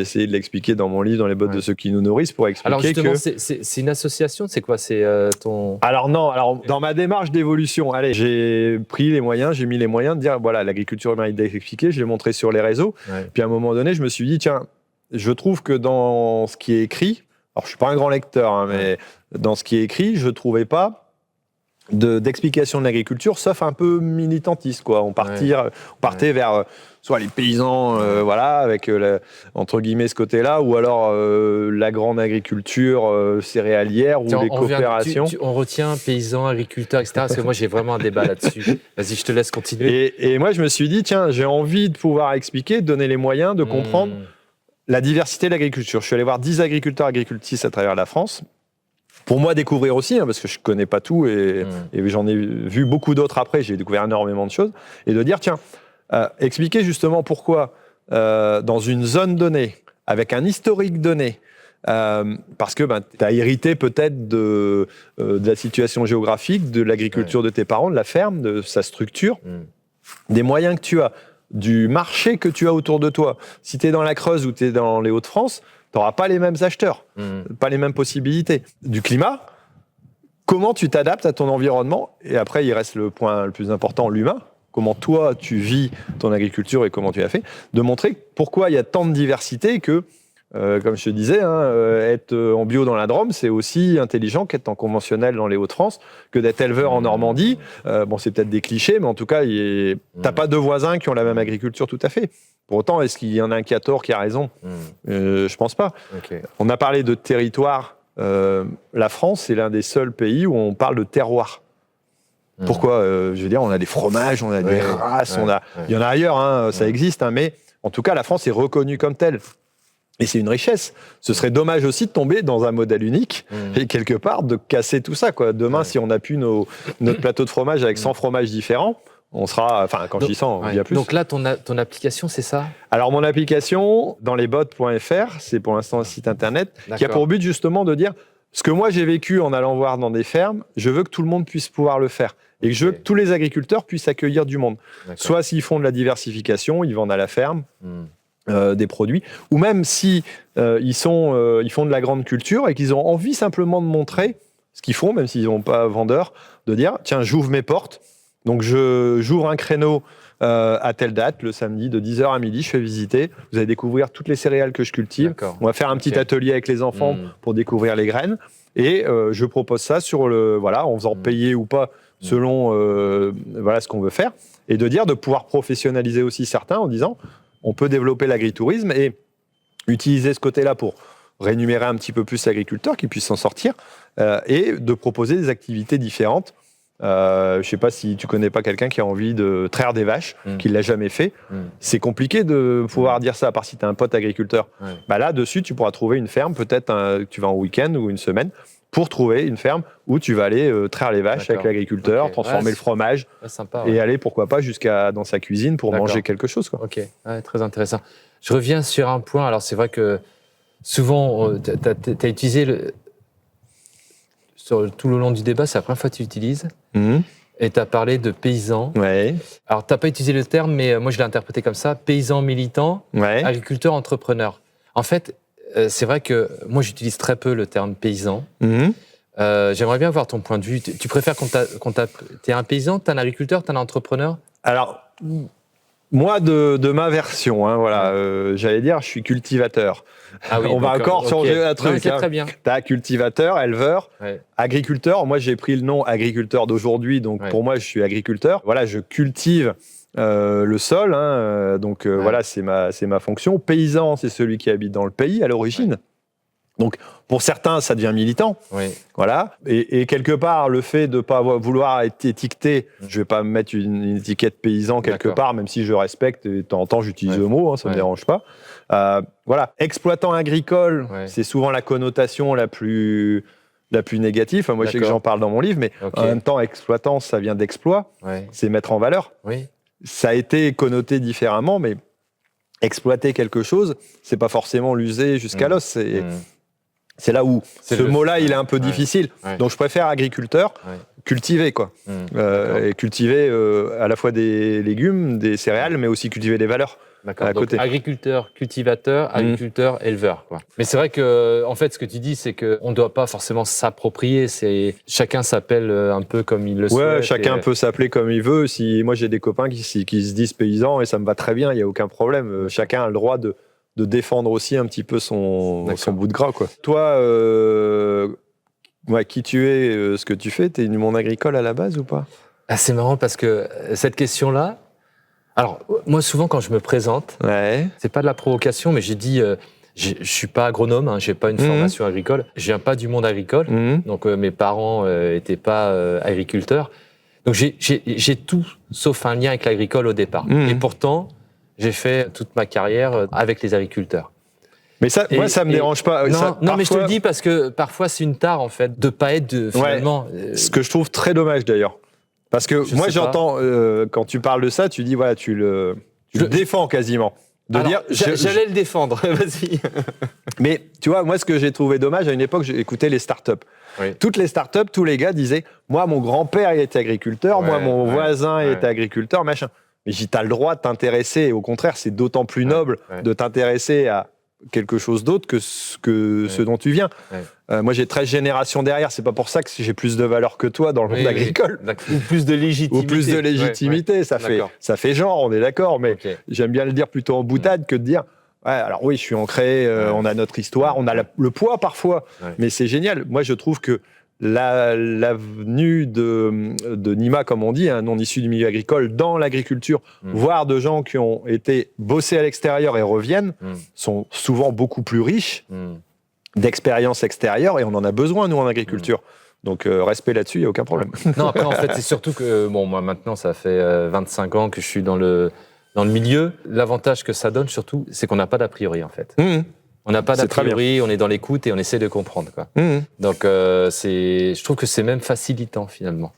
essayé de l'expliquer dans mon livre, dans les bottes de ceux qui nous nourrissent, pour expliquer. Alors justement, c'est une association, c'est quoi? C'est ton... Alors non, dans ma démarche d'évolution, j'ai pris les moyens, j'ai mis les moyens de dire, voilà, l'agriculture humaine expliqué, je l'ai montré sur les réseaux. Puis à un moment donné, je me suis dit, tiens, je trouve que dans ce qui est écrit, alors je suis pas un grand lecteur, mais dans ce qui est écrit, je trouvais pas d'explication de l'agriculture, sauf un peu militantiste, quoi. On partait vers soit les paysans, avec entre guillemets ce côté-là, ou alors la grande agriculture céréalière ou les coopérations. On retient paysans, agriculteurs, etc. Parce que moi j'ai vraiment un débat là-dessus. Vas-y, je te laisse continuer. Et moi je me suis dit, tiens, j'ai envie de pouvoir expliquer, de donner les moyens de comprendre la diversité de l'agriculture. Je suis allé voir 10 agriculteurs, agricultrices à travers la France. Pour moi, découvrir aussi, parce que je ne connais pas tout et j'en ai vu beaucoup d'autres après. J'ai découvert énormément de choses. Et de dire, tiens, expliquer justement pourquoi dans une zone donnée, avec un historique donné, parce que tu as hérité peut-être de la situation géographique, de l'agriculture de tes parents, de la ferme, de sa structure, des moyens que tu as, du marché que tu as autour de toi. Si tu es dans la Creuse ou tu es dans les Hauts-de-France, tu n'auras pas les mêmes acheteurs, pas les mêmes possibilités. Du climat, comment tu t'adaptes à ton environnement? Et après, il reste le point le plus important, l'humain. Comment toi, tu vis ton agriculture et comment tu as fait. De montrer pourquoi il y a tant de diversité que, comme je te disais, être en bio dans la Drôme, c'est aussi intelligent qu'être en conventionnel dans les Hauts-de-France, que d'être éleveur en Normandie. Bon, c'est peut-être des clichés, mais en tout cas, tu n'as pas deux voisins qui ont la même agriculture tout à fait. Pour autant, est-ce qu'il y en a un qui a tort, qui a raison? Je pense pas. Okay. On a parlé de territoire. La France, c'est l'un des seuls pays où on parle de terroir. Pourquoi je veux dire, on a des fromages, on a des races, il y en a ailleurs, ça existe, mais en tout cas, la France est reconnue comme telle. Et c'est une richesse. Ce serait dommage aussi de tomber dans un modèle unique et quelque part de casser tout ça, quoi. Demain, si on appuie notre plateau de fromage avec 100 fromages différents, on sera, enfin, quand je dis 100, il y a plus. Donc là, ton application, c'est ça? Alors, mon application, dans lesbottes.fr, c'est pour l'instant un site internet, qui a pour but justement de dire ce que moi j'ai vécu en allant voir dans des fermes, je veux que tout le monde puisse pouvoir le faire. Et que je veux que tous les agriculteurs puissent accueillir du monde. Soit s'ils font de la diversification, ils vendent à la ferme des produits, ou même si ils font de la grande culture et qu'ils ont envie simplement de montrer ce qu'ils font, même s'ils n'ont pas vendeur, de dire, tiens, j'ouvre mes portes. Donc, j'ouvre un créneau à telle date, le samedi, de 10h à midi, je fais visiter. Vous allez découvrir toutes les céréales que je cultive. On va faire un petit atelier avec les enfants pour découvrir les graines. Et je propose ça en faisant payer ou pas, selon ce qu'on veut faire. Et de pouvoir professionnaliser aussi certains en disant, on peut développer l'agritourisme et utiliser ce côté-là pour rémunérer un petit peu plus l'agriculteur, qui puisse s'en sortir, et de proposer des activités différentes. Je ne sais pas si tu connais pas quelqu'un qui a envie de traire des vaches, qui ne l'a jamais fait. C'est compliqué de pouvoir dire ça, à part si tu as un pote agriculteur. Là-dessus, tu pourras trouver une ferme, peut-être tu vas en week-end ou une semaine, pour trouver une ferme où tu vas aller traire les vaches avec l'agriculteur, transformer le fromage, et aller, pourquoi pas, jusqu'à dans sa cuisine pour manger quelque chose, quoi. Ok, très intéressant. Je reviens sur un point. Alors, c'est vrai que souvent, tu as utilisé sur tout le long du débat, c'est la première fois que tu l'utilises. Et tu as parlé de paysans. Alors, tu n'as pas utilisé le terme, mais moi, je l'ai interprété comme ça. Paysan militant, agriculteur, entrepreneur. En fait, c'est vrai que moi, j'utilise très peu le terme paysan. J'aimerais bien voir ton point de vue. Tu préfères t'es un paysan, t'es un agriculteur, t'es un entrepreneur? Alors, moi, de ma version, j'allais dire, je suis cultivateur. On va encore changer un truc. C'est très bien. Tu as cultivateur, éleveur, agriculteur. Moi, j'ai pris le nom agriculteur d'aujourd'hui, donc pour moi, je suis agriculteur. Voilà, je cultive le sol, c'est ma fonction. Paysan, c'est celui qui habite dans le pays à l'origine. Donc, pour certains, ça devient militant. Voilà. Et quelque part, le fait de ne pas vouloir être étiqueté, je ne vais pas me mettre une étiquette paysan quelque part, même si je respecte, et de temps en temps, j'utilise le mot, ça ne me dérange pas. Exploitant agricole, c'est souvent la connotation la plus négative. Moi, je sais que j'en parle dans mon livre, mais en même temps, exploitant, ça vient d'exploit. C'est mettre en valeur. Ça a été connoté différemment, mais exploiter quelque chose, c'est pas forcément l'user jusqu'à l'os. C'est là où ce mot-là, il est un peu difficile. Donc, je préfère agriculteur, cultiver, quoi. Et cultiver à la fois des légumes, des céréales, mais aussi cultiver des valeurs. À côté. Donc, agriculteur, cultivateur, agriculteur, éleveur, quoi. Mais c'est vrai que, en fait, ce que tu dis, c'est qu'on ne doit pas forcément s'approprier. Chacun s'appelle un peu comme il le souhaite. Chacun peut s'appeler comme il veut. Moi, j'ai des copains qui se disent paysans et ça me va très bien, il n'y a aucun problème. Chacun a le droit de défendre aussi un petit peu son bout de gras, quoi. Toi, qui tu es, ce que tu fais, t'es du monde agricole à la base ou pas? C'est marrant parce que cette question-là, alors moi souvent quand je me présente, c'est pas de la provocation, mais j'ai dit, je suis pas agronome, j'ai pas une formation agricole, je viens pas du monde agricole, donc mes parents étaient pas agriculteurs, donc j'ai tout sauf un lien avec l'agricole au départ, et pourtant j'ai fait toute ma carrière avec les agriculteurs. Mais ça, moi, ça me dérange pas. Non, ça, non, mais je te le dis parce que parfois c'est une tare en fait de pas être finalement. Ce que je trouve très dommage d'ailleurs, parce que moi j'entends quand tu parles de ça, tu dis voilà, tu le défends quasiment. J'allais le défendre. Vas-y. Mais tu vois, moi ce que j'ai trouvé dommage à une époque, j'ai écouté les startups. Oui. Toutes les startups, tous les gars disaient moi mon grand-père il était agriculteur, moi mon voisin il était agriculteur, machin. Mais tu as le droit de t'intéresser, et au contraire, c'est d'autant plus noble de t'intéresser à quelque chose d'autre que ce dont tu viens. Moi, j'ai 13 générations derrière, c'est pas pour ça que j'ai plus de valeur que toi dans le monde agricole. Ou plus de légitimité. Ou plus de légitimité, ça fait genre, on est d'accord, mais j'aime bien le dire plutôt en boutade que de dire alors oui, je suis ancré, on a notre histoire, on a le poids parfois, mais c'est génial. Moi, je trouve que l'avenue de Nima, comme on dit, non issu du milieu agricole, dans l'agriculture, voire de gens qui ont été bossés à l'extérieur et reviennent, sont souvent beaucoup plus riches d'expériences extérieures, et on en a besoin, nous, en agriculture. Donc, respect là-dessus, il n'y a aucun problème. Non, après, en fait, c'est surtout que, moi, maintenant, ça fait 25 ans que je suis dans le milieu. L'avantage que ça donne, surtout, c'est qu'on n'a pas d'a priori, en fait. On n'a pas d'a priori, on est dans l'écoute et on essaie de comprendre, quoi. Donc, je trouve que c'est même facilitant, finalement.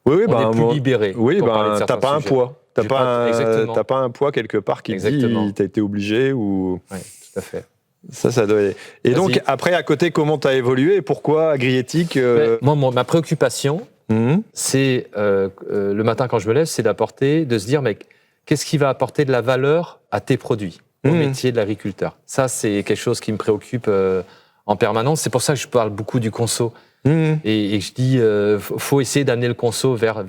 Oui, on est plus libéré. Oui, t'as pas un poids. T'as pas un poids quelque part qui dit t'as été obligé ou. Oui, tout à fait. Ça doit. Et donc, après, à côté, comment t'as évolué et pourquoi Agriéthique Moi, ma préoccupation, c'est le matin quand je me lève, c'est de se dire, mais qu'est-ce qui va apporter de la valeur à tes produits, au métier de l'agriculteur. Ça, c'est quelque chose qui me préoccupe en permanence. C'est pour ça que je parle beaucoup du conso. Et je dis, faut essayer d'amener le conso vers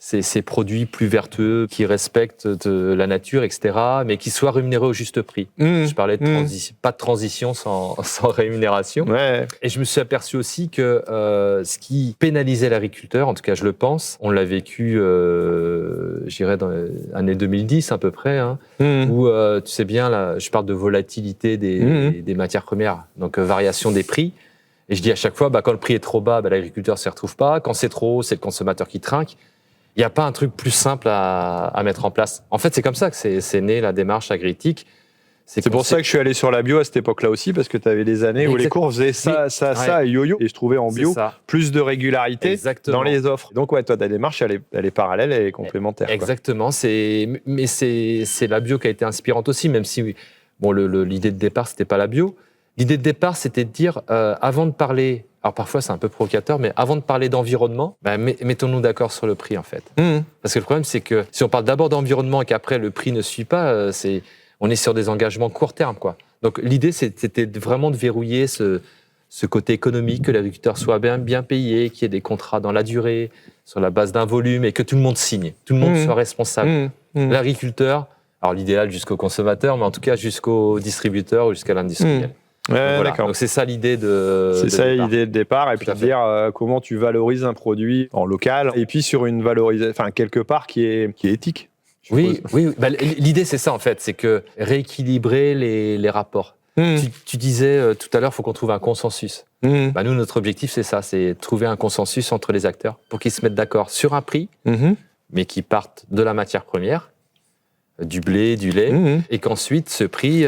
ces produits plus vertueux, qui respectent la nature, etc., mais qui soient rémunérés au juste prix. Je parlais de pas de transition sans rémunération. Et je me suis aperçu aussi que ce qui pénalisait l'agriculteur, en tout cas je le pense, on l'a vécu, je dirais, dans l'année 2010 à peu près, où tu sais bien, là, je parle de volatilité des matières premières, donc variation des prix. Et je dis à chaque fois, quand le prix est trop bas, l'agriculteur ne s'y retrouve pas. Quand c'est trop haut, c'est le consommateur qui trinque. Il n'y a pas un truc plus simple à mettre en place. En fait, c'est comme ça que c'est né la démarche Agriéthique. C'est pour ça que je suis allé sur la bio à cette époque-là aussi, parce que tu avais des années où les cours faisaient ça, et yo-yo. Et je trouvais en bio plus de régularité dans les offres. Donc, toi, ta démarche, elle est parallèle, elle est complémentaire. Exactement. Mais c'est la bio qui a été inspirante aussi, même si l'idée de départ, ce n'était pas la bio. L'idée de départ, c'était de dire, avant de parler, alors parfois c'est un peu provocateur, mais avant de parler d'environnement, mettons-nous d'accord sur le prix en fait. Parce que le problème, c'est que si on parle d'abord d'environnement et qu'après le prix ne suit pas, on est sur des engagements court terme, quoi. Donc l'idée, c'était vraiment de verrouiller ce côté économique, que l'agriculteur soit bien payé, qu'il y ait des contrats dans la durée, sur la base d'un volume, et que tout le monde signe, tout le monde soit responsable. L'agriculteur, alors l'idéal jusqu'au consommateur, mais en tout cas jusqu'au distributeur ou jusqu'à l'industriel. Donc c'est ça l'idée l'idée de départ, et puis de dire comment tu valorises un produit en local, et puis sur une valorisation, quelque part qui est éthique. Oui. L'idée c'est ça en fait, c'est que rééquilibrer les rapports. Tu disais tout à l'heure, il faut qu'on trouve un consensus. Nous, notre objectif c'est ça, c'est trouver un consensus entre les acteurs pour qu'ils se mettent d'accord sur un prix, mais qui partent de la matière première, du blé, du lait, et qu'ensuite ce prix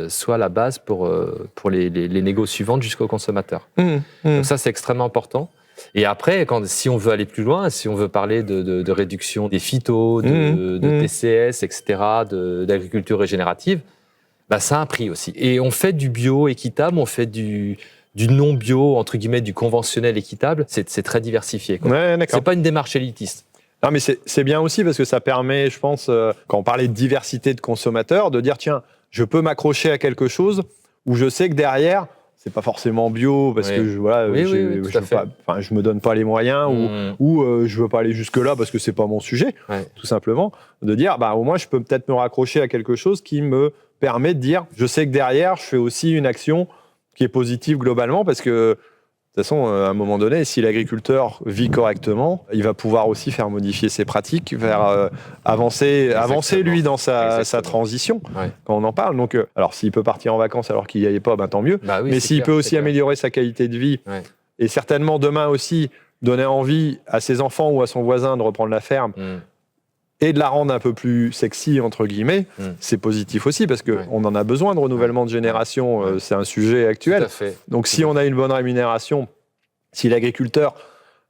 soit la base pour les négos suivantes jusqu'au consommateur. Donc ça, c'est extrêmement important. Et après, si on veut aller plus loin, si on veut parler de réduction des phytos, de TCS, etc., d'agriculture régénérative, ça a un prix aussi. Et on fait du bio équitable, on fait du non-bio, entre guillemets, du conventionnel équitable. C'est très diversifié, quoi. C'est pas une démarche élitiste. Non, mais c'est bien aussi parce que ça permet, je pense, quand on parlait de diversité de consommateurs, de dire tiens, je peux m'accrocher à quelque chose où je sais que derrière, c'est pas forcément bio parce que je me donne pas les moyens ou je veux pas aller jusque là parce que c'est pas mon sujet, tout simplement. De dire au moins je peux peut-être me raccrocher à quelque chose qui me permet de dire je sais que derrière je fais aussi une action qui est positive globalement, parce que de toute façon, à un moment donné, si l'agriculteur vit correctement, il va pouvoir aussi faire modifier ses pratiques, vers avancer lui dans sa transition, quand on en parle. Donc, alors s'il peut partir en vacances alors qu'il n'y allait pas, tant mieux. Mais s'il peut aussi améliorer sa qualité de vie, et certainement demain aussi donner envie à ses enfants ou à son voisin de reprendre la ferme, et de la rendre un peu plus sexy, entre guillemets, c'est positif aussi, parce qu'on en a besoin de renouvellement de génération, c'est un sujet actuel. Tout à fait. Donc si on a une bonne rémunération, si l'agriculteur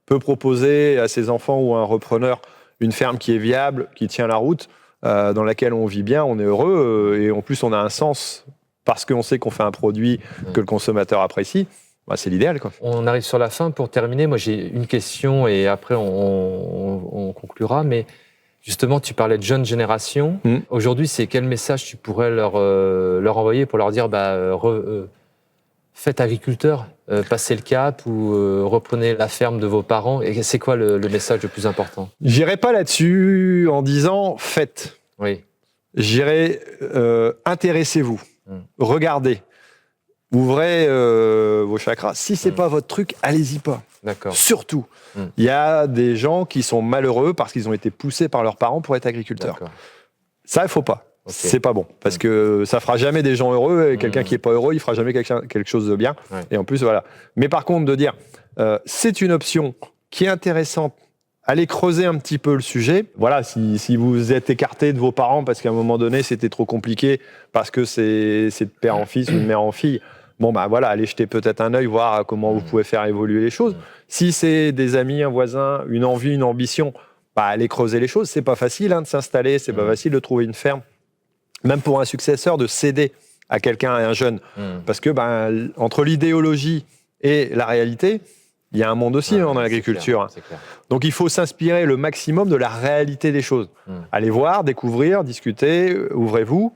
peut proposer à ses enfants ou à un repreneur une ferme qui est viable, qui tient la route, dans laquelle on vit bien, on est heureux, et en plus on a un sens, parce qu'on sait qu'on fait un produit que le consommateur apprécie, c'est l'idéal, quoi. On arrive sur la fin. Pour terminer, moi j'ai une question et après on conclura, mais justement tu parlais de jeunes générations. Aujourd'hui, c'est quel message tu pourrais leur envoyer pour leur dire faites agriculteur, passez le cap ou reprenez la ferme de vos parents. Et c'est quoi le message le plus important? J'irai pas là-dessus en disant faites. Oui. J'irai intéressez-vous, regardez, ouvrez vos chakras. Si c'est pas votre truc, allez-y pas. D'accord. Surtout, il y a des gens qui sont malheureux parce qu'ils ont été poussés par leurs parents pour être agriculteurs. D'accord. Ça, il faut pas. Okay. C'est pas bon, parce que ça fera jamais des gens heureux, et quelqu'un qui est pas heureux, il fera jamais quelque chose de bien. Ouais. Et en plus, voilà. Mais par contre, de dire, c'est une option qui est intéressante, allez creuser un petit peu le sujet. Voilà, si vous êtes écarté de vos parents parce qu'à un moment donné, c'était trop compliqué, parce que c'est de père en fils ou de mère en fille, bon, voilà, allez jeter peut-être un œil, voir comment vous pouvez faire évoluer les choses. Si c'est des amis, un voisin, une envie, une ambition, allez creuser les choses. C'est pas facile de s'installer, c'est pas facile de trouver une ferme. Même pour un successeur, de céder à quelqu'un, à un jeune. Parce que entre l'idéologie et la réalité, il y a un monde aussi dans l'agriculture. C'est clair. Donc il faut s'inspirer le maximum de la réalité des choses. Allez voir, découvrir, discuter, ouvrez-vous,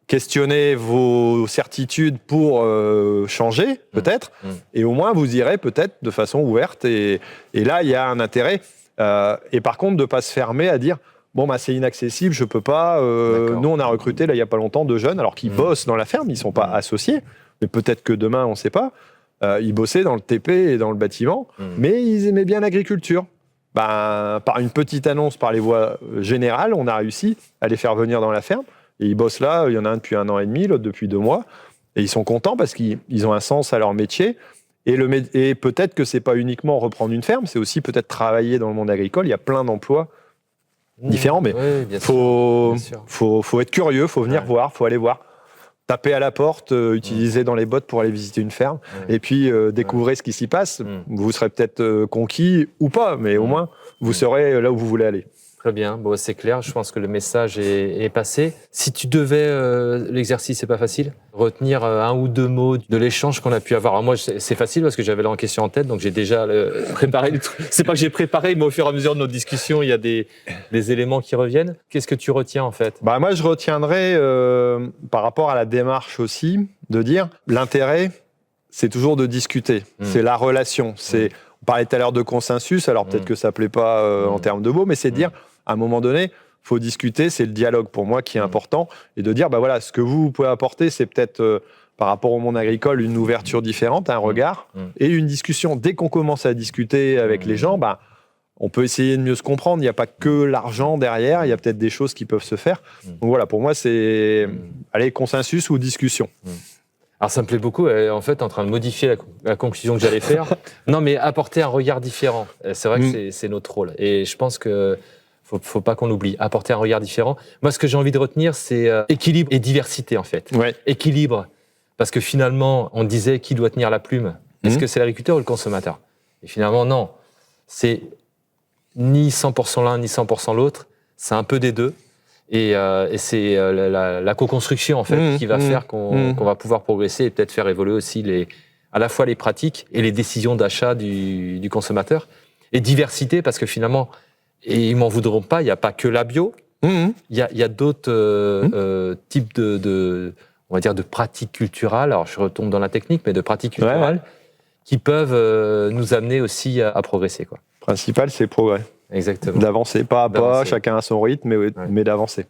questionnez vos certitudes pour changer, peut-être, et au moins vous irez peut-être de façon ouverte. Et là, il y a un intérêt. Et par contre, de ne pas se fermer à dire c'est inaccessible, je peux pas. Nous, on a recruté là il y a pas longtemps 2 jeunes, alors qu'ils bossent dans la ferme, ils sont pas associés, mais peut-être que demain, on ne sait pas. Ils bossaient dans le TP et dans le bâtiment, mais ils aimaient bien l'agriculture. Par une petite annonce par les voies générales, on a réussi à les faire venir dans la ferme. Et ils bossent là. Il y en a un depuis 1 an et demi, l'autre depuis 2 mois, et ils sont contents parce qu'ils ont un sens à leur métier. Et peut-être que c'est pas uniquement reprendre une ferme, c'est aussi peut-être travailler dans le monde agricole. Il y a plein d'emplois différents, mais faut être curieux, faut venir voir, faut aller voir, taper à la porte, utiliser dans les bottes pour aller visiter une ferme, et puis découvrir ce qui s'y passe. Vous serez peut-être conquis ou pas, mais au moins vous serez là où vous voulez aller. Très bien, c'est clair, je pense que le message est passé. Si tu devais, l'exercice c'est pas facile, retenir 1 ou 2 mots de l'échange qu'on a pu avoir. Alors moi c'est facile parce que j'avais la question en tête, donc j'ai déjà préparé le truc. C'est pas que j'ai préparé, mais au fur et à mesure de notre discussion, il y a des éléments qui reviennent. Qu'est-ce que tu retiens en fait? Moi je retiendrai par rapport à la démarche aussi, de dire l'intérêt, c'est toujours de discuter, c'est la relation, on parlait tout à l'heure de consensus, alors peut-être que ça ne plaît pas en termes de mots, mais c'est de dire, à un moment donné, il faut discuter, c'est le dialogue pour moi qui est important, et de dire, ce que vous pouvez apporter, c'est peut-être, par rapport au monde agricole, une ouverture différente, un regard, et une discussion. Dès qu'on commence à discuter avec les gens, on peut essayer de mieux se comprendre, il n'y a pas que l'argent derrière, il y a peut-être des choses qui peuvent se faire. Donc voilà, pour moi, c'est consensus ou discussion. Alors ça me plaît beaucoup, en fait, en train de modifier la conclusion que j'allais faire. Non, mais apporter un regard différent. C'est vrai que c'est notre rôle. Et je pense que faut pas qu'on l'oublie. Apporter un regard différent. Moi, ce que j'ai envie de retenir, c'est équilibre et diversité, en fait. Ouais. Équilibre. Parce que finalement, on disait qui doit tenir la plume. Est-ce que c'est l'agriculteur ou le consommateur? Et finalement, non. C'est ni 100% l'un, ni 100% l'autre. C'est un peu des deux. Et c'est la co-construction en fait qui va faire qu'on va pouvoir progresser et peut-être faire évoluer aussi à la fois les pratiques et les décisions d'achat du consommateur. Et diversité parce que finalement, et ils m'en voudront pas, il n'y a pas que la bio, il y a d'autres types on va dire de pratiques culturelles. Alors je retombe dans la technique, mais de pratiques culturelles qui peuvent nous amener aussi à progresser, quoi. Principal, c'est le progrès. Exactement. D'avancer pas à pas, chacun à son rythme, mais d'avancer.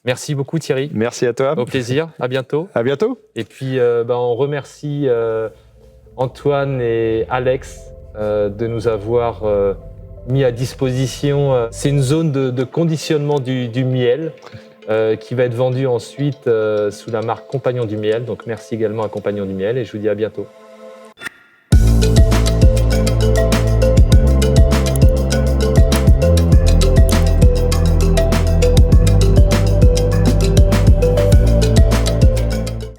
Merci beaucoup Thierry. Merci à toi. Au plaisir, à bientôt. À bientôt. Et puis on remercie Antoine et Alex de nous avoir mis à disposition. C'est une zone de conditionnement du miel qui va être vendue ensuite sous la marque Compagnon du Miel. Donc merci également à Compagnon du Miel et je vous dis à bientôt.